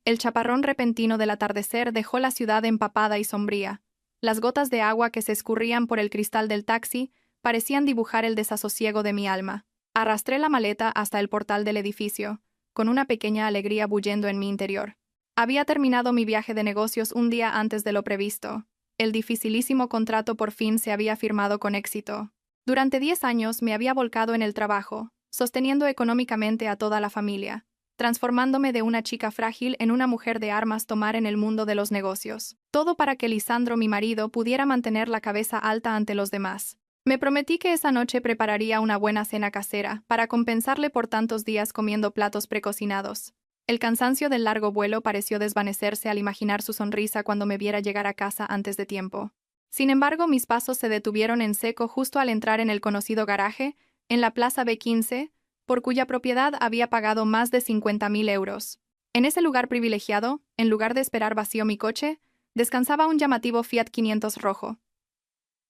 El chaparrón repentino del atardecer dejó la ciudad empapada y sombría. Las gotas de agua que se escurrían por el cristal del taxi parecían dibujar el desasosiego de mi alma. Arrastré la maleta hasta el portal del edificio, con una pequeña alegría bullendo en mi interior. Había terminado mi viaje de negocios un día antes de lo previsto. El dificilísimo contrato por fin se había firmado con éxito. Durante 10 años me había volcado en el trabajo, sosteniendo económicamente a toda la familia, transformándome de una chica frágil en una mujer de armas tomar en el mundo de los negocios. Todo para que Lisandro, mi marido, pudiera mantener la cabeza alta ante los demás. Me prometí que esa noche prepararía una buena cena casera, para compensarle por tantos días comiendo platos precocinados. El cansancio del largo vuelo pareció desvanecerse al imaginar su sonrisa cuando me viera llegar a casa antes de tiempo. Sin embargo, mis pasos se detuvieron en seco justo al entrar en el conocido garaje, en la Plaza B15, por cuya propiedad había pagado más de 50.000 euros. En ese lugar privilegiado, en lugar de esperar vacío mi coche, descansaba un llamativo Fiat 500 rojo.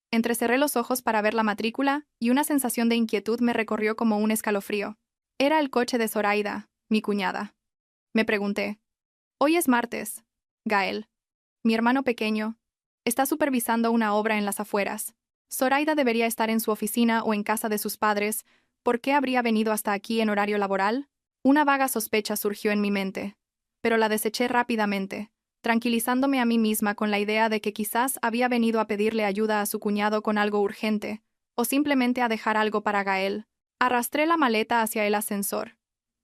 Entrecerré los ojos para ver la matrícula y una sensación de inquietud me recorrió como un escalofrío. Era el coche de Zoraida, mi cuñada. Me pregunté. Hoy es martes. Gael, mi hermano pequeño, está supervisando una obra en las afueras. Zoraida debería estar en su oficina o en casa de sus padres. ¿Por qué habría venido hasta aquí en horario laboral? Una vaga sospecha surgió en mi mente, pero la deseché rápidamente, tranquilizándome a mí misma con la idea de que quizás había venido a pedirle ayuda a su cuñado con algo urgente, o simplemente a dejar algo para Gael. Arrastré la maleta hacia el ascensor.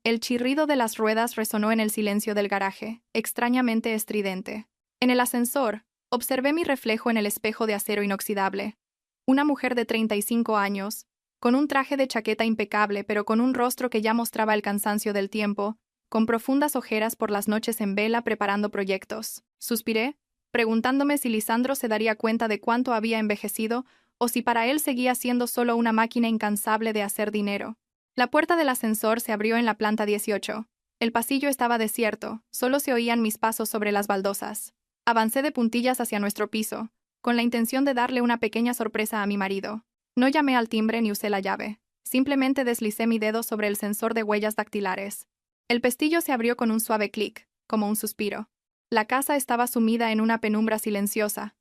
El chirrido de las ruedas resonó en el silencio del garaje, extrañamente estridente. En el ascensor, observé mi reflejo en el espejo de acero inoxidable. Una mujer de 35 años, con un traje de chaqueta impecable pero con un rostro que ya mostraba el cansancio del tiempo, con profundas ojeras por las noches en vela preparando proyectos. Suspiré, preguntándome si Lisandro se daría cuenta de cuánto había envejecido o si para él seguía siendo solo una máquina incansable de hacer dinero. La puerta del ascensor se abrió en la planta 18. El pasillo estaba desierto, solo se oían mis pasos sobre las baldosas. Avancé de puntillas hacia nuestro piso, con la intención de darle una pequeña sorpresa a mi marido. No llamé al timbre ni usé la llave. Simplemente deslicé mi dedo sobre el sensor de huellas dactilares. El pestillo se abrió con un suave clic, como un suspiro. La casa estaba sumida en una penumbra silenciosa,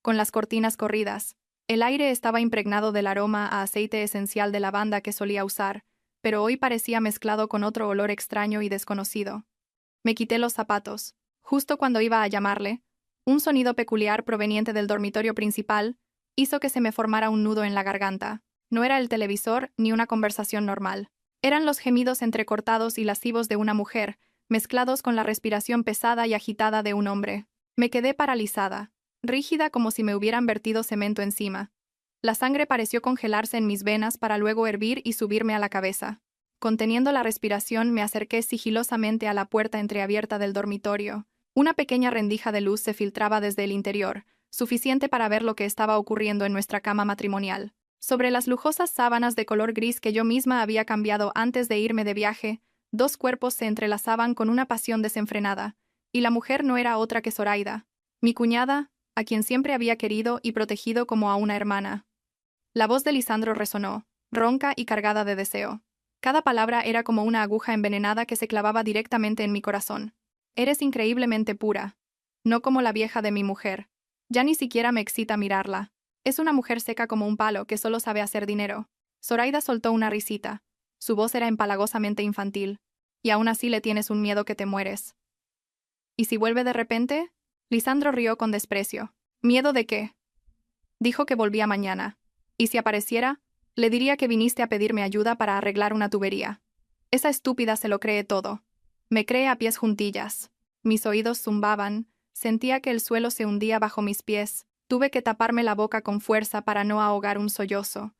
con las cortinas corridas. El aire estaba impregnado del aroma a aceite esencial de lavanda que solía usar, pero hoy parecía mezclado con otro olor extraño y desconocido. Me quité los zapatos. Justo cuando iba a llamarle, un sonido peculiar proveniente del dormitorio principal hizo que se me formara un nudo en la garganta. No era el televisor ni una conversación normal. Eran los gemidos entrecortados y lascivos de una mujer, mezclados con la respiración pesada y agitada de un hombre. Me quedé paralizada, rígida como si me hubieran vertido cemento encima. La sangre pareció congelarse en mis venas para luego hervir y subirme a la cabeza. Conteniendo la respiración, me acerqué sigilosamente a la puerta entreabierta del dormitorio. Una pequeña rendija de luz se filtraba desde el interior, suficiente para ver lo que estaba ocurriendo en nuestra cama matrimonial. Sobre las lujosas sábanas de color gris que yo misma había cambiado antes de irme de viaje, dos cuerpos se entrelazaban con una pasión desenfrenada, y la mujer no era otra que Zoraida, mi cuñada, a quien siempre había querido y protegido como a una hermana. La voz de Lisandro resonó, ronca y cargada de deseo. Cada palabra era como una aguja envenenada que se clavaba directamente en mi corazón. Eres increíblemente pura. No como la vieja de mi mujer. Ya ni siquiera me excita mirarla. Es una mujer seca como un palo que solo sabe hacer dinero. Zoraida soltó una risita. Su voz era empalagosamente infantil. Y aún así le tienes un miedo que te mueres. ¿Y si vuelve de repente? Lisandro rió con desprecio. ¿Miedo de qué? Dijo que volvía mañana. Y si apareciera, le diría que viniste a pedirme ayuda para arreglar una tubería. Esa estúpida se lo cree todo. Me cree a pies juntillas. Mis oídos zumbaban, sentía que el suelo se hundía bajo mis pies. Tuve que taparme la boca con fuerza para no ahogar un sollozo.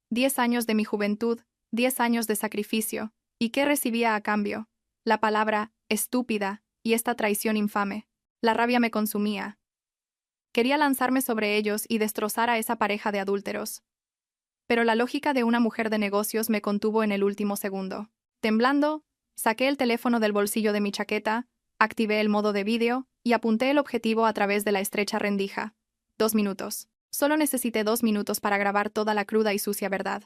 10 años de mi juventud, 10 años de sacrificio. ¿Y qué recibía a cambio? La palabra estúpida y esta traición infame. La rabia me consumía. Quería lanzarme sobre ellos y destrozar a esa pareja de adúlteros. Pero la lógica de una mujer de negocios me contuvo en el último segundo. Temblando, saqué el teléfono del bolsillo de mi chaqueta, activé el modo de vídeo y apunté el objetivo a través de la estrecha rendija. 2 minutos. Solo necesité 2 minutos para grabar toda la cruda y sucia verdad.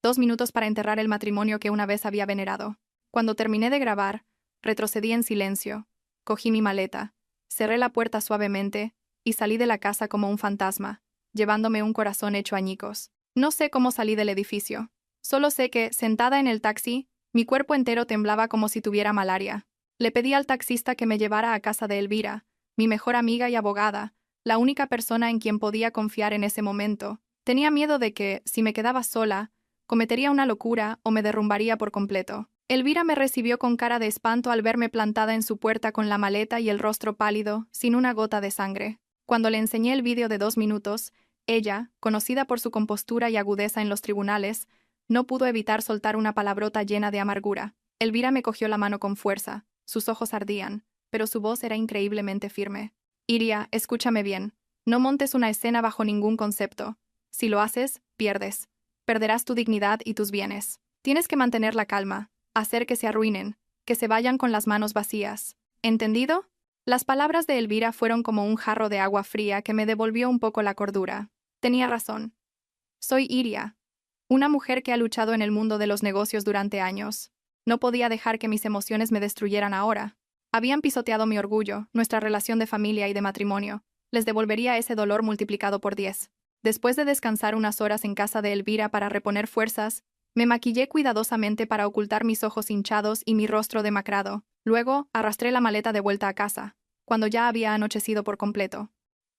2 minutos para enterrar el matrimonio que una vez había venerado. Cuando terminé de grabar, retrocedí en silencio, Cogí mi maleta, cerré la puerta suavemente y salí de la casa como un fantasma, llevándome un corazón hecho añicos. No sé cómo salí del edificio. Solo sé que, sentada en el taxi, mi cuerpo entero temblaba como si tuviera malaria. Le pedí al taxista que me llevara a casa de Elvira, mi mejor amiga y abogada, la única persona en quien podía confiar en ese momento. Tenía miedo de que, si me quedaba sola, cometería una locura o me derrumbaría por completo. Elvira me recibió con cara de espanto al verme plantada en su puerta con la maleta y el rostro pálido, sin una gota de sangre. Cuando le enseñé el vídeo de 2 minutos, ella, conocida por su compostura y agudeza en los tribunales, no pudo evitar soltar una palabrota llena de amargura. Elvira me cogió la mano con fuerza. Sus ojos ardían, pero su voz era increíblemente firme. Iria, escúchame bien. No montes una escena bajo ningún concepto. Si lo haces, pierdes. Perderás tu dignidad y tus bienes. Tienes que mantener la calma, hacer que se arruinen, que se vayan con las manos vacías. ¿Entendido? Las palabras de Elvira fueron como un jarro de agua fría que me devolvió un poco la cordura. Tenía razón. Soy Iria, una mujer que ha luchado en el mundo de los negocios durante años. No podía dejar que mis emociones me destruyeran ahora. Habían pisoteado mi orgullo, nuestra relación de familia y de matrimonio. Les devolvería ese dolor multiplicado por 10. Después de descansar unas horas en casa de Elvira para reponer fuerzas, me maquillé cuidadosamente para ocultar mis ojos hinchados y mi rostro demacrado. Luego, arrastré la maleta de vuelta a casa, cuando ya había anochecido por completo.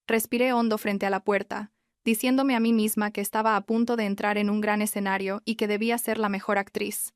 Respiré hondo frente a la puerta, diciéndome a mí misma que estaba a punto de entrar en un gran escenario y que debía ser la mejor actriz.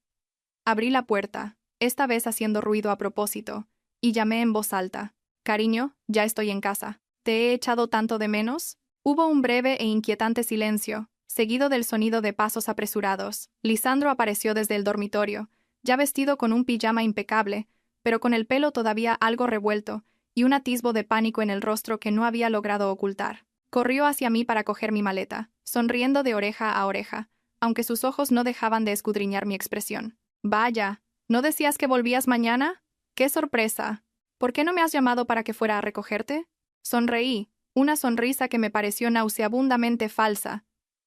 Abrí la puerta, esta vez haciendo ruido a propósito, y llamé en voz alta. «Cariño, ya estoy en casa. ¿Te he echado tanto de menos?» Hubo un breve e inquietante silencio, seguido del sonido de pasos apresurados. Lisandro apareció desde el dormitorio, ya vestido con un pijama impecable, pero con el pelo todavía algo revuelto y un atisbo de pánico en el rostro que no había logrado ocultar. Corrió hacia mí para coger mi maleta, sonriendo de oreja a oreja, aunque sus ojos no dejaban de escudriñar mi expresión. «Vaya, ¿no decías que volvías mañana? ¡Qué sorpresa! ¿Por qué no me has llamado para que fuera a recogerte?» Sonreí, una sonrisa que me pareció nauseabundamente falsa,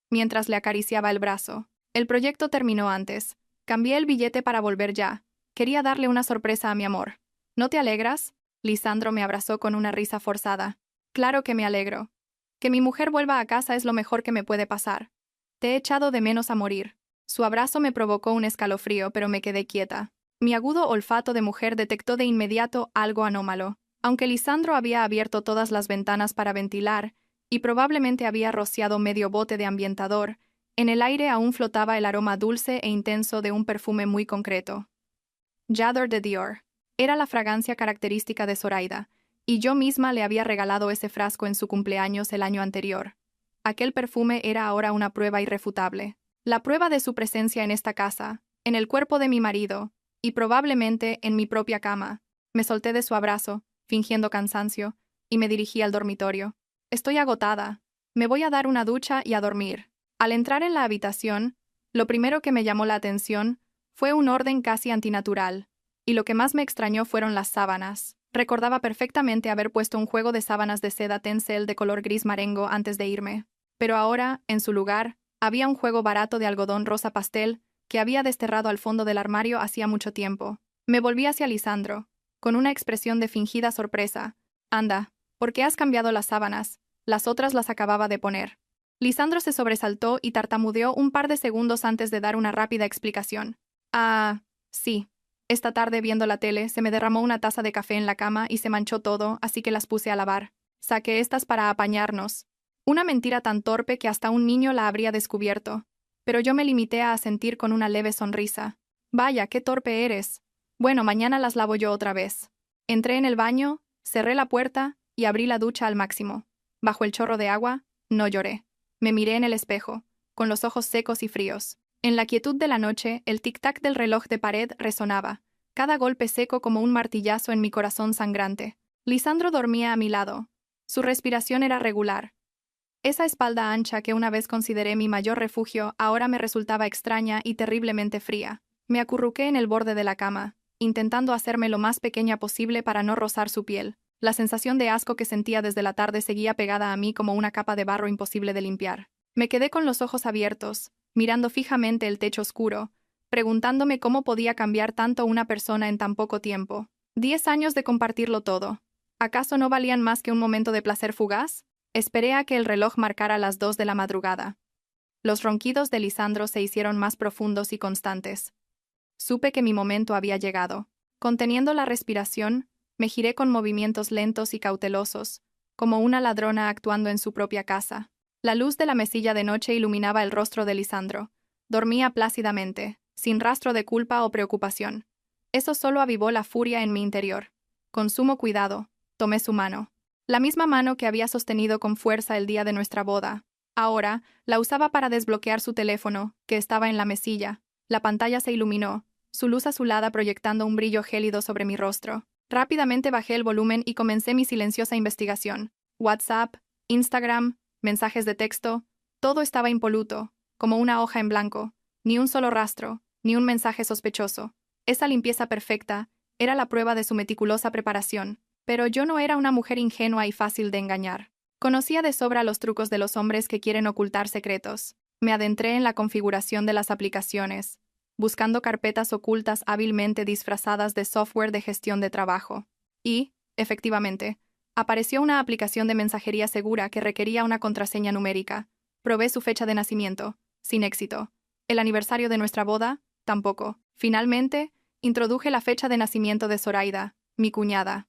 mientras le acariciaba el brazo. El proyecto terminó antes. Cambié el billete para volver ya. Quería darle una sorpresa a mi amor. ¿No te alegras? Lisandro me abrazó con una risa forzada. Claro que me alegro. Que mi mujer vuelva a casa es lo mejor que me puede pasar. Te he echado de menos a morir. Su abrazo me provocó un escalofrío, pero me quedé quieta. Mi agudo olfato de mujer detectó de inmediato algo anómalo. Aunque Lisandro había abierto todas las ventanas para ventilar, y probablemente había rociado medio bote de ambientador, en el aire aún flotaba el aroma dulce e intenso de un perfume muy concreto. J'adore de Dior. Era la fragancia característica de Zoraida, y yo misma le había regalado ese frasco en su cumpleaños el año anterior. Aquel perfume era ahora una prueba irrefutable. La prueba de su presencia en esta casa, en el cuerpo de mi marido, y probablemente en mi propia cama. Me solté de su abrazo, fingiendo cansancio, y me dirigí al dormitorio. Estoy agotada. Me voy a dar una ducha y a dormir. Al entrar en la habitación, lo primero que me llamó la atención fue un orden casi antinatural, y lo que más me extrañó fueron las sábanas. Recordaba perfectamente haber puesto un juego de sábanas de seda tencel de color gris marengo antes de irme, pero ahora, en su lugar, había un juego barato de algodón rosa pastel que había desterrado al fondo del armario hacía mucho tiempo. Me volví hacia Lisandro, con una expresión de fingida sorpresa. «Anda, ¿por qué has cambiado las sábanas? Las otras las acababa de poner». Lisandro se sobresaltó y tartamudeó un par de segundos antes de dar una rápida explicación. «Ah, sí. Esta tarde, viendo la tele, se me derramó una taza de café en la cama y se manchó todo, así que las puse a lavar. Saqué estas para apañarnos». Una mentira tan torpe que hasta un niño la habría descubierto, pero yo me limité a asentir con una leve sonrisa. «Vaya, qué torpe eres. Bueno, mañana las lavo yo otra vez». Entré en el baño, cerré la puerta y abrí la ducha al máximo. Bajo el chorro de agua, no lloré. Me miré en el espejo, con los ojos secos y fríos. En la quietud de la noche, el tic-tac del reloj de pared resonaba, cada golpe seco como un martillazo en mi corazón sangrante. Lisandro dormía a mi lado. Su respiración era regular. Esa espalda ancha que una vez consideré mi mayor refugio ahora me resultaba extraña y terriblemente fría. Me acurruqué en el borde de la cama, intentando hacerme lo más pequeña posible para no rozar su piel. La sensación de asco que sentía desde la tarde seguía pegada a mí como una capa de barro imposible de limpiar. Me quedé con los ojos abiertos, mirando fijamente el techo oscuro, preguntándome cómo podía cambiar tanto una persona en tan poco tiempo. 10 años de compartirlo todo. ¿Acaso no valían más que un momento de placer fugaz? Esperé a que el reloj marcara las 2 de la madrugada. Los ronquidos de Lisandro se hicieron más profundos y constantes. Supe que mi momento había llegado. Conteniendo la respiración, me giré con movimientos lentos y cautelosos, como una ladrona actuando en su propia casa. La luz de la mesilla de noche iluminaba el rostro de Lisandro. Dormía plácidamente, sin rastro de culpa o preocupación. Eso solo avivó la furia en mi interior. Con sumo cuidado, tomé su mano. La misma mano que había sostenido con fuerza el día de nuestra boda. Ahora, la usaba para desbloquear su teléfono, que estaba en la mesilla. La pantalla se iluminó, su luz azulada proyectando un brillo gélido sobre mi rostro. Rápidamente bajé el volumen y comencé mi silenciosa investigación. WhatsApp, Instagram, mensajes de texto, todo estaba impoluto, como una hoja en blanco. Ni un solo rastro, ni un mensaje sospechoso. Esa limpieza perfecta era la prueba de su meticulosa preparación. Pero yo no era una mujer ingenua y fácil de engañar. Conocía de sobra los trucos de los hombres que quieren ocultar secretos. Me adentré en la configuración de las aplicaciones, buscando carpetas ocultas hábilmente disfrazadas de software de gestión de trabajo. Y, efectivamente, apareció una aplicación de mensajería segura que requería una contraseña numérica. Probé su fecha de nacimiento, sin éxito. El aniversario de nuestra boda, tampoco. Finalmente, introduje la fecha de nacimiento de Zoraida, mi cuñada.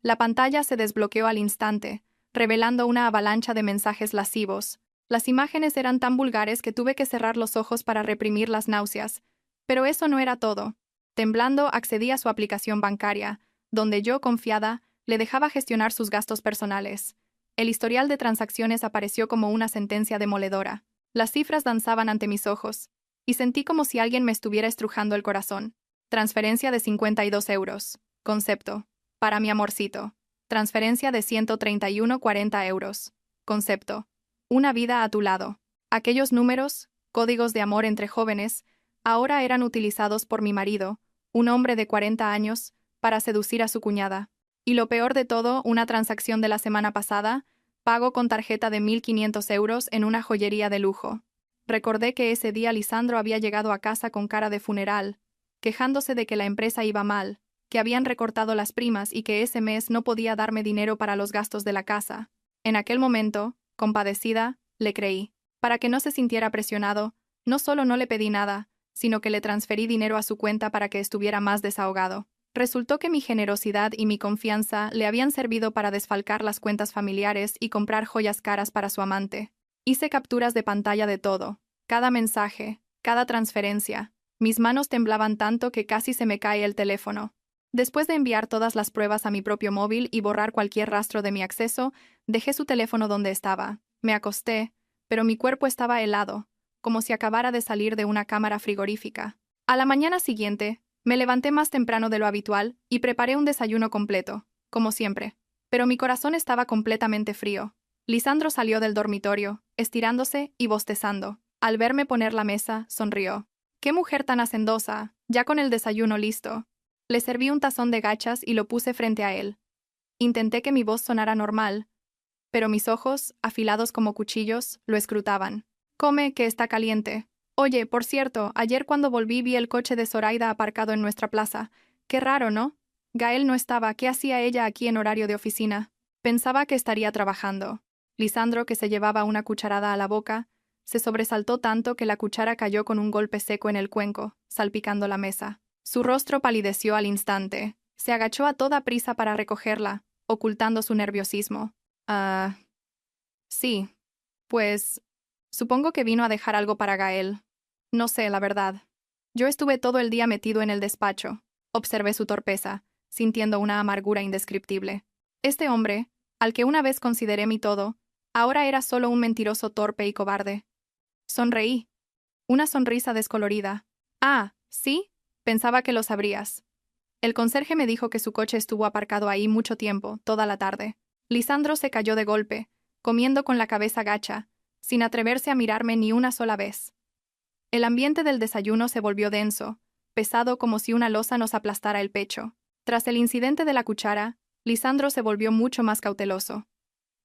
La pantalla se desbloqueó al instante, revelando una avalancha de mensajes lascivos. Las imágenes eran tan vulgares que tuve que cerrar los ojos para reprimir las náuseas. Pero eso no era todo. Temblando, accedí a su aplicación bancaria, donde yo, confiada, le dejaba gestionar sus gastos personales. El historial de transacciones apareció como una sentencia demoledora. Las cifras danzaban ante mis ojos, y sentí como si alguien me estuviera estrujando el corazón. Transferencia de 52 euros. Concepto. Para mi amorcito. Transferencia de 131,40 euros. Concepto. Una vida a tu lado. Aquellos números, códigos de amor entre jóvenes, ahora eran utilizados por mi marido, un hombre de 40 años, para seducir a su cuñada. Y lo peor de todo, una transacción de la semana pasada, pago con tarjeta de 1.500 euros en una joyería de lujo. Recordé que ese día Lisandro había llegado a casa con cara de funeral, quejándose de que la empresa iba mal, que habían recortado las primas y que ese mes no podía darme dinero para los gastos de la casa. En aquel momento, compadecida, le creí. Para que no se sintiera presionado, no solo no le pedí nada, sino que le transferí dinero a su cuenta para que estuviera más desahogado. Resultó que mi generosidad y mi confianza le habían servido para desfalcar las cuentas familiares y comprar joyas caras para su amante. Hice capturas de pantalla de todo, cada mensaje, cada transferencia. Mis manos temblaban tanto que casi se me cae el teléfono. Después de enviar todas las pruebas a mi propio móvil y borrar cualquier rastro de mi acceso, dejé su teléfono donde estaba. Me acosté, pero mi cuerpo estaba helado, como si acabara de salir de una cámara frigorífica. A la mañana siguiente, me levanté más temprano de lo habitual y preparé un desayuno completo, como siempre. Pero mi corazón estaba completamente frío. Lisandro salió del dormitorio, estirándose y bostezando. Al verme poner la mesa, sonrió. ¡Qué mujer tan hacendosa! Ya con el desayuno listo. Le serví un tazón de gachas y lo puse frente a él. Intenté que mi voz sonara normal, pero mis ojos, afilados como cuchillos, lo escrutaban. Come, que está caliente. Oye, por cierto, ayer cuando volví vi el coche de Zoraida aparcado en nuestra plaza. Qué raro, ¿no? Gael no estaba. ¿Qué hacía ella aquí en horario de oficina? Pensaba que estaría trabajando. Lisandro, que se llevaba una cucharada a la boca, se sobresaltó tanto que la cuchara cayó con un golpe seco en el cuenco, salpicando la mesa. Su rostro palideció al instante. Se agachó a toda prisa para recogerla, ocultando su nerviosismo. Sí. Pues, supongo que vino a dejar algo para Gael. No sé, la verdad. Yo estuve todo el día metido en el despacho. Observé su torpeza, sintiendo una amargura indescriptible. Este hombre, al que una vez consideré mi todo, ahora era solo un mentiroso torpe y cobarde. Sonreí. Una sonrisa descolorida. Ah, ¿sí? Pensaba que lo sabrías. El conserje me dijo que su coche estuvo aparcado ahí mucho tiempo, toda la tarde. Lisandro se cayó de golpe, comiendo con la cabeza gacha, sin atreverse a mirarme ni una sola vez. El ambiente del desayuno se volvió denso, pesado como si una losa nos aplastara el pecho. Tras el incidente de la cuchara, Lisandro se volvió mucho más cauteloso.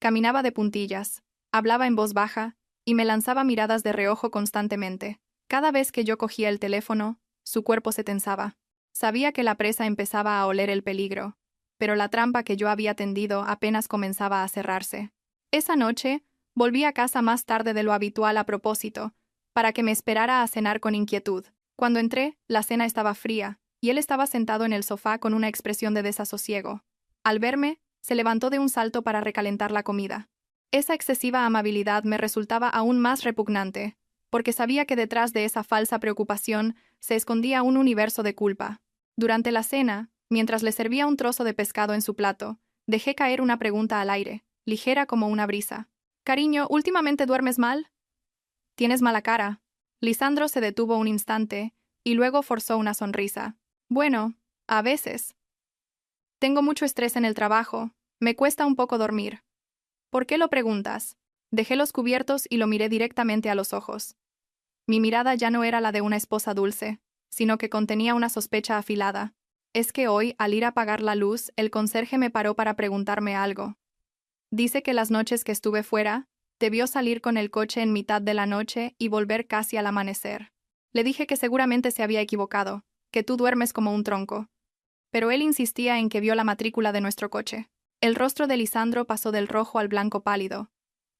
Caminaba de puntillas, hablaba en voz baja, y me lanzaba miradas de reojo constantemente. Cada vez que yo cogía el teléfono, su cuerpo se tensaba. Sabía que la presa empezaba a oler el peligro, pero la trampa que yo había tendido apenas comenzaba a cerrarse. Esa noche, volví a casa más tarde de lo habitual a propósito, para que me esperara a cenar con inquietud. Cuando entré, la cena estaba fría, y él estaba sentado en el sofá con una expresión de desasosiego. Al verme, se levantó de un salto para recalentar la comida. Esa excesiva amabilidad me resultaba aún más repugnante, porque sabía que detrás de esa falsa preocupación se escondía un universo de culpa. Durante la cena, mientras le servía un trozo de pescado en su plato, dejé caer una pregunta al aire, ligera como una brisa. «Cariño, ¿últimamente duermes mal?» «Tienes mala cara». Lisandro se detuvo un instante y luego forzó una sonrisa. «Bueno, a veces. Tengo mucho estrés en el trabajo, me cuesta un poco dormir». «¿Por qué lo preguntas?» Dejé los cubiertos y lo miré directamente a los ojos. Mi mirada ya no era la de una esposa dulce, sino que contenía una sospecha afilada. Es que hoy, al ir a apagar la luz, el conserje me paró para preguntarme algo. Dice que las noches que estuve fuera, debió salir con el coche en mitad de la noche y volver casi al amanecer. Le dije que seguramente se había equivocado, que tú duermes como un tronco. Pero él insistía en que vio la matrícula de nuestro coche. El rostro de Lisandro pasó del rojo al blanco pálido.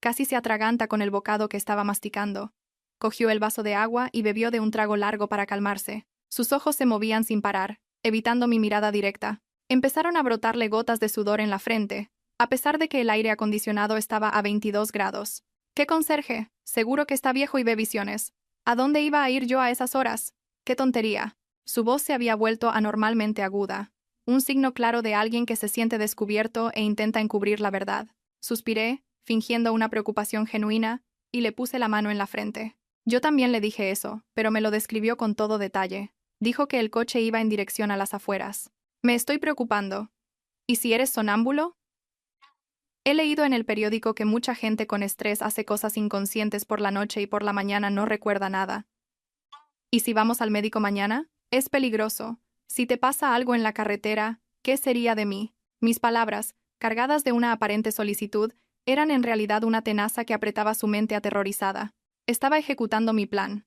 Casi se atraganta con el bocado que estaba masticando. Cogió el vaso de agua y bebió de un trago largo para calmarse. Sus ojos se movían sin parar, evitando mi mirada directa. Empezaron a brotarle gotas de sudor en la frente, a pesar de que el aire acondicionado estaba a 22 grados. «¿Qué conserje? Seguro que está viejo y ve visiones. ¿A dónde iba a ir yo a esas horas? ¡Qué tontería!». Su voz se había vuelto anormalmente aguda, un signo claro de alguien que se siente descubierto e intenta encubrir la verdad. Suspiré, fingiendo una preocupación genuina, y le puse la mano en la frente. Yo también le dije eso, pero me lo describió con todo detalle. Dijo que el coche iba en dirección a las afueras. «Me estoy preocupando. ¿Y si eres sonámbulo?» He leído en el periódico que mucha gente con estrés hace cosas inconscientes por la noche y por la mañana no recuerda nada. ¿Y si vamos al médico mañana? Es peligroso. Si te pasa algo en la carretera, ¿qué sería de mí? Mis palabras, cargadas de una aparente solicitud, eran en realidad una tenaza que apretaba su mente aterrorizada. Estaba ejecutando mi plan.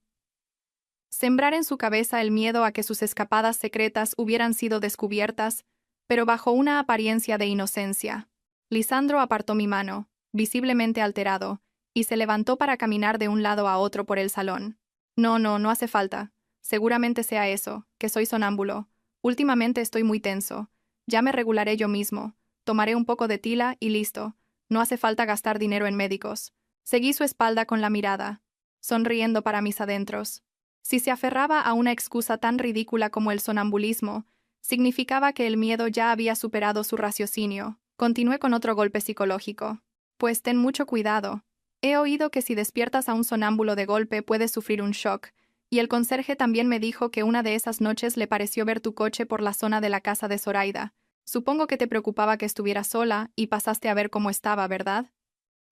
Sembrar en su cabeza el miedo a que sus escapadas secretas hubieran sido descubiertas, pero bajo una apariencia de inocencia. Lisandro apartó mi mano, visiblemente alterado, y se levantó para caminar de un lado a otro por el salón. «No, no, no hace falta. Seguramente sea eso, que soy sonámbulo. Últimamente estoy muy tenso. Ya me regularé yo mismo. Tomaré un poco de tila y listo. No hace falta gastar dinero en médicos». Seguí su espalda con la mirada, sonriendo para mis adentros. Si se aferraba a una excusa tan ridícula como el sonambulismo, significaba que el miedo ya había superado su raciocinio. Continué con otro golpe psicológico. «Pues ten mucho cuidado. He oído que si despiertas a un sonámbulo de golpe puedes sufrir un shock, y el conserje también me dijo que una de esas noches le pareció ver tu coche por la zona de la casa de Zoraida. Supongo que te preocupaba que estuviera sola y pasaste a ver cómo estaba, ¿verdad?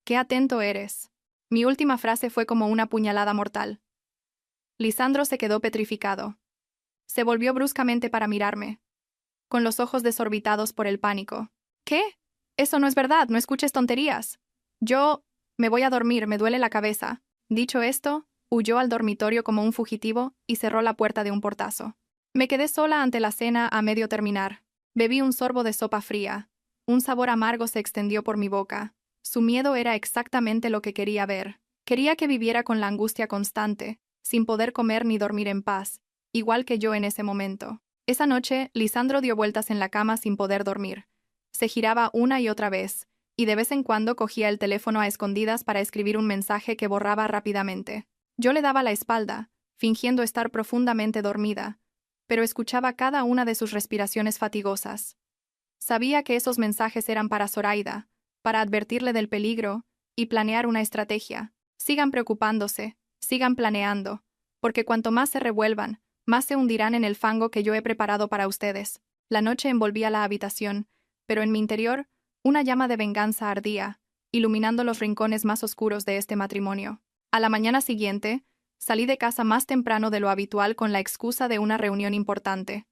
Qué atento eres». Mi última frase fue como una puñalada mortal. Lisandro se quedó petrificado. Se volvió bruscamente para mirarme, con los ojos desorbitados por el pánico. «¿Qué? Eso no es verdad, no escuches tonterías. Yo me voy a dormir, me duele la cabeza». Dicho esto, huyó al dormitorio como un fugitivo y cerró la puerta de un portazo. Me quedé sola ante la cena a medio terminar. Bebí un sorbo de sopa fría. Un sabor amargo se extendió por mi boca. Su miedo era exactamente lo que quería ver. Quería que viviera con la angustia constante, sin poder comer ni dormir en paz, igual que yo en ese momento. Esa noche, Lisandro dio vueltas en la cama sin poder dormir. Se giraba una y otra vez, y de vez en cuando cogía el teléfono a escondidas para escribir un mensaje que borraba rápidamente. Yo le daba la espalda, fingiendo estar profundamente dormida, pero escuchaba cada una de sus respiraciones fatigosas. Sabía que esos mensajes eran para Zoraida, para advertirle del peligro y planear una estrategia. Sigan preocupándose, sigan planeando, porque cuanto más se revuelvan, más se hundirán en el fango que yo he preparado para ustedes. La noche envolvía la habitación, pero en mi interior, una llama de venganza ardía, iluminando los rincones más oscuros de este matrimonio. A la mañana siguiente, salí de casa más temprano de lo habitual con la excusa de una reunión importante.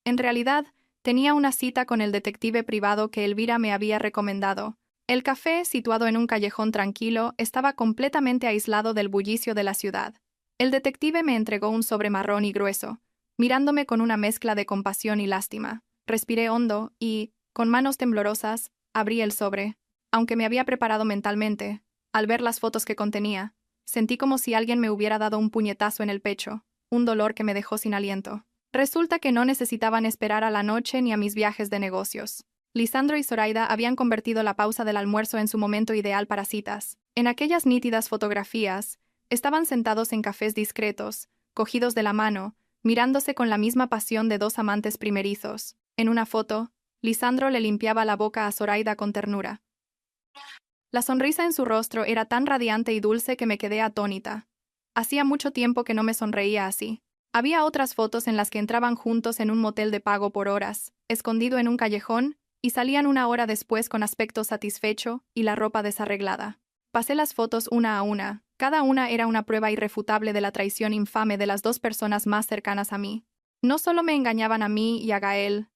En realidad, tenía una cita con el detective privado que Elvira me había recomendado. El café, situado en un callejón tranquilo, estaba completamente aislado del bullicio de la ciudad. El detective me entregó un sobre marrón y grueso, mirándome con una mezcla de compasión y lástima. Respiré hondo y, con manos temblorosas, abrí el sobre. Aunque me había preparado mentalmente, al ver las fotos que contenía, sentí como si alguien me hubiera dado un puñetazo en el pecho, un dolor que me dejó sin aliento. Resulta que no necesitaban esperar a la noche ni a mis viajes de negocios. Lisandro y Zoraida habían convertido la pausa del almuerzo en su momento ideal para citas. En aquellas nítidas fotografías, estaban sentados en cafés discretos, cogidos de la mano, mirándose con la misma pasión de dos amantes primerizos. En una foto, Lisandro le limpiaba la boca a Zoraida con ternura. La sonrisa en su rostro era tan radiante y dulce que me quedé atónita. Hacía mucho tiempo que no me sonreía así. Había otras fotos en las que entraban juntos en un motel de pago por horas, escondido en un callejón, y salían una hora después con aspecto satisfecho y la ropa desarreglada. Pasé las fotos una a una. Cada una era una prueba irrefutable de la traición infame de las dos personas más cercanas a mí. No solo me engañaban a mí y a Gael,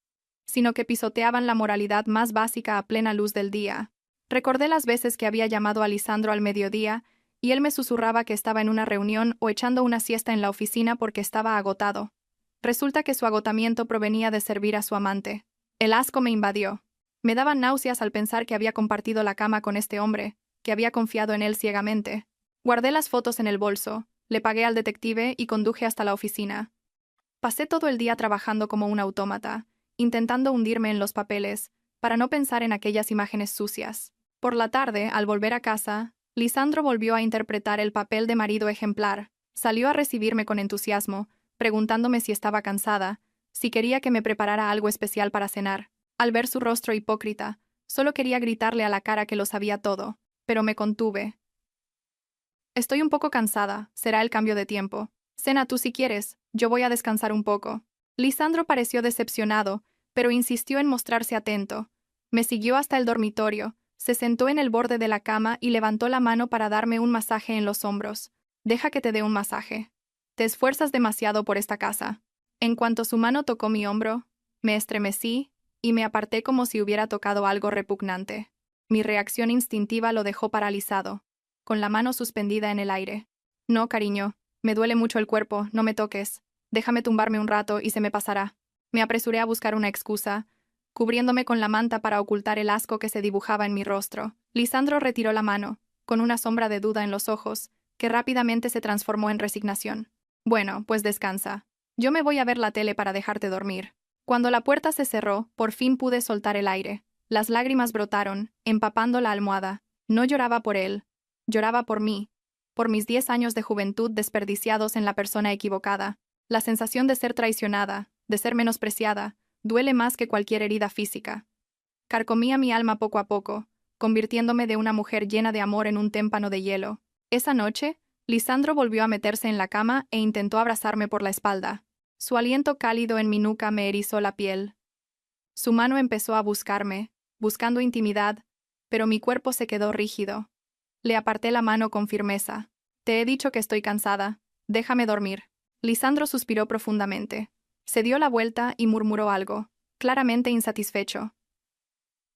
sino que pisoteaban la moralidad más básica a plena luz del día. Recordé las veces que había llamado a Lisandro al mediodía, y él me susurraba que estaba en una reunión o echando una siesta en la oficina porque estaba agotado. Resulta que su agotamiento provenía de servir a su amante. El asco me invadió. Me daban náuseas al pensar que había compartido la cama con este hombre, que había confiado en él ciegamente. Guardé las fotos en el bolso, le pagué al detective y conduje hasta la oficina. Pasé todo el día trabajando como un autómata, intentando hundirme en los papeles, para no pensar en aquellas imágenes sucias. Por la tarde, al volver a casa, Lisandro volvió a interpretar el papel de marido ejemplar. Salió a recibirme con entusiasmo, preguntándome si estaba cansada, si quería que me preparara algo especial para cenar. Al ver su rostro hipócrita, solo quería gritarle a la cara que lo sabía todo, pero me contuve. Estoy un poco cansada, será el cambio de tiempo. Cena tú si quieres, yo voy a descansar un poco. Lisandro pareció decepcionado, pero insistió en mostrarse atento. Me siguió hasta el dormitorio, se sentó en el borde de la cama y levantó la mano para darme un masaje en los hombros. Deja que te dé un masaje. Te esfuerzas demasiado por esta casa. En cuanto su mano tocó mi hombro, me estremecí y me aparté como si hubiera tocado algo repugnante. Mi reacción instintiva lo dejó paralizado, con la mano suspendida en el aire. No, cariño, me duele mucho el cuerpo, no me toques. Déjame tumbarme un rato y se me pasará. Me apresuré a buscar una excusa, cubriéndome con la manta para ocultar el asco que se dibujaba en mi rostro. Lisandro retiró la mano, con una sombra de duda en los ojos, que rápidamente se transformó en resignación. Bueno, pues descansa. Yo me voy a ver la tele para dejarte dormir. Cuando la puerta se cerró, por fin pude soltar el aire. Las lágrimas brotaron, empapando la almohada. No lloraba por él. Lloraba por mí, por mis 10 años de juventud desperdiciados en la persona equivocada. La sensación de ser traicionada, de ser menospreciada, duele más que cualquier herida física. Carcomía mi alma poco a poco, convirtiéndome de una mujer llena de amor en un témpano de hielo. Esa noche, Lisandro volvió a meterse en la cama e intentó abrazarme por la espalda. Su aliento cálido en mi nuca me erizó la piel. Su mano empezó a buscarme, buscando intimidad, pero mi cuerpo se quedó rígido. Le aparté la mano con firmeza. Te he dicho que estoy cansada. Déjame dormir. Lisandro suspiró profundamente. Se dio la vuelta y murmuró algo, claramente insatisfecho.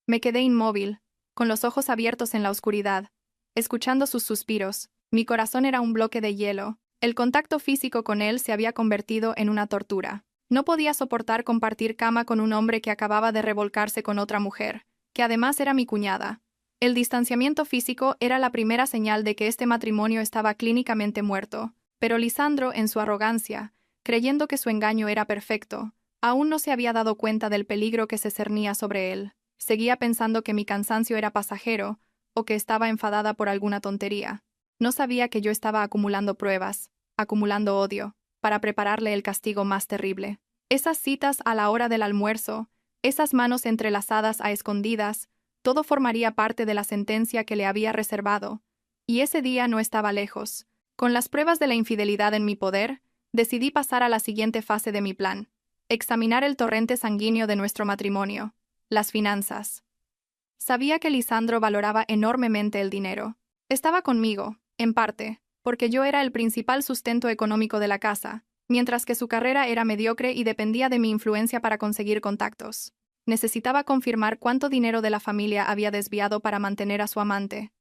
Me quedé inmóvil, con los ojos abiertos en la oscuridad, escuchando sus suspiros. Mi corazón era un bloque de hielo. El contacto físico con él se había convertido en una tortura. No podía soportar compartir cama con un hombre que acababa de revolcarse con otra mujer, que además era mi cuñada. El distanciamiento físico era la primera señal de que este matrimonio estaba clínicamente muerto, pero Lisandro, en su arrogancia, creyendo que su engaño era perfecto, aún no se había dado cuenta del peligro que se cernía sobre él. Seguía pensando que mi cansancio era pasajero o que estaba enfadada por alguna tontería. No sabía que yo estaba acumulando pruebas, acumulando odio, para prepararle el castigo más terrible. Esas citas a la hora del almuerzo, esas manos entrelazadas a escondidas, todo formaría parte de la sentencia que le había reservado, y ese día no estaba lejos. Con las pruebas de la infidelidad en mi poder, decidí pasar a la siguiente fase de mi plan: examinar el torrente sanguíneo de nuestro matrimonio, las finanzas. Sabía que Lisandro valoraba enormemente el dinero. Estaba conmigo, en parte, porque yo era el principal sustento económico de la casa, mientras que su carrera era mediocre y dependía de mi influencia para conseguir contactos. Necesitaba confirmar cuánto dinero de la familia había desviado para mantener a su amante.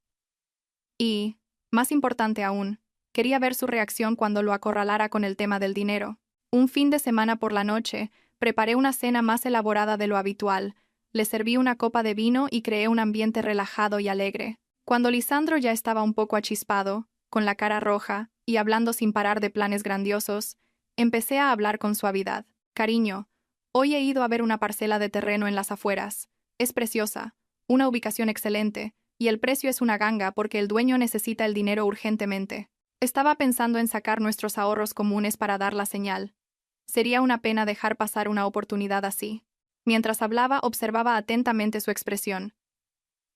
Y, más importante aún, quería ver su reacción cuando lo acorralara con el tema del dinero. Un fin de semana por la noche, preparé una cena más elaborada de lo habitual. Le serví una copa de vino y creé un ambiente relajado y alegre. Cuando Lisandro ya estaba un poco achispado, con la cara roja y hablando sin parar de planes grandiosos, empecé a hablar con suavidad. Cariño, hoy he ido a ver una parcela de terreno en las afueras. Es preciosa, una ubicación excelente, y el precio es una ganga porque el dueño necesita el dinero urgentemente. Estaba pensando en sacar nuestros ahorros comunes para dar la señal. Sería una pena dejar pasar una oportunidad así. Mientras hablaba, observaba atentamente su expresión.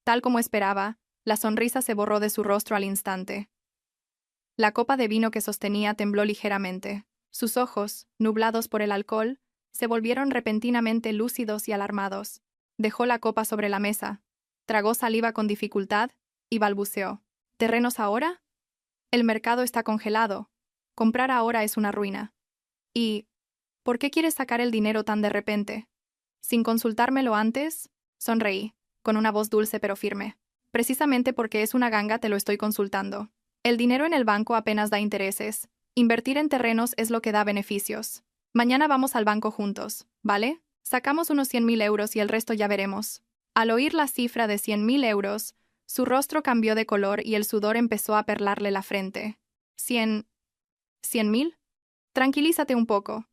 Tal como esperaba, la sonrisa se borró de su rostro al instante. La copa de vino que sostenía tembló ligeramente. Sus ojos, nublados por el alcohol, se volvieron repentinamente lúcidos y alarmados. Dejó la copa sobre la mesa, tragó saliva con dificultad y balbuceó. ¿Terrenos ahora? El mercado está congelado. Comprar ahora es una ruina. ¿Y por qué quieres sacar el dinero tan de repente? Sin consultármelo antes, sonreí, con una voz dulce pero firme. Precisamente porque es una ganga te lo estoy consultando. El dinero en el banco apenas da intereses. Invertir en terrenos es lo que da beneficios. Mañana vamos al banco juntos, ¿vale? Sacamos unos 100.000 euros y el resto ya veremos. Al oír la cifra de 100.000 euros, su rostro cambió de color y el sudor empezó a perlarle la frente. ¿100.000? Tranquilízate un poco.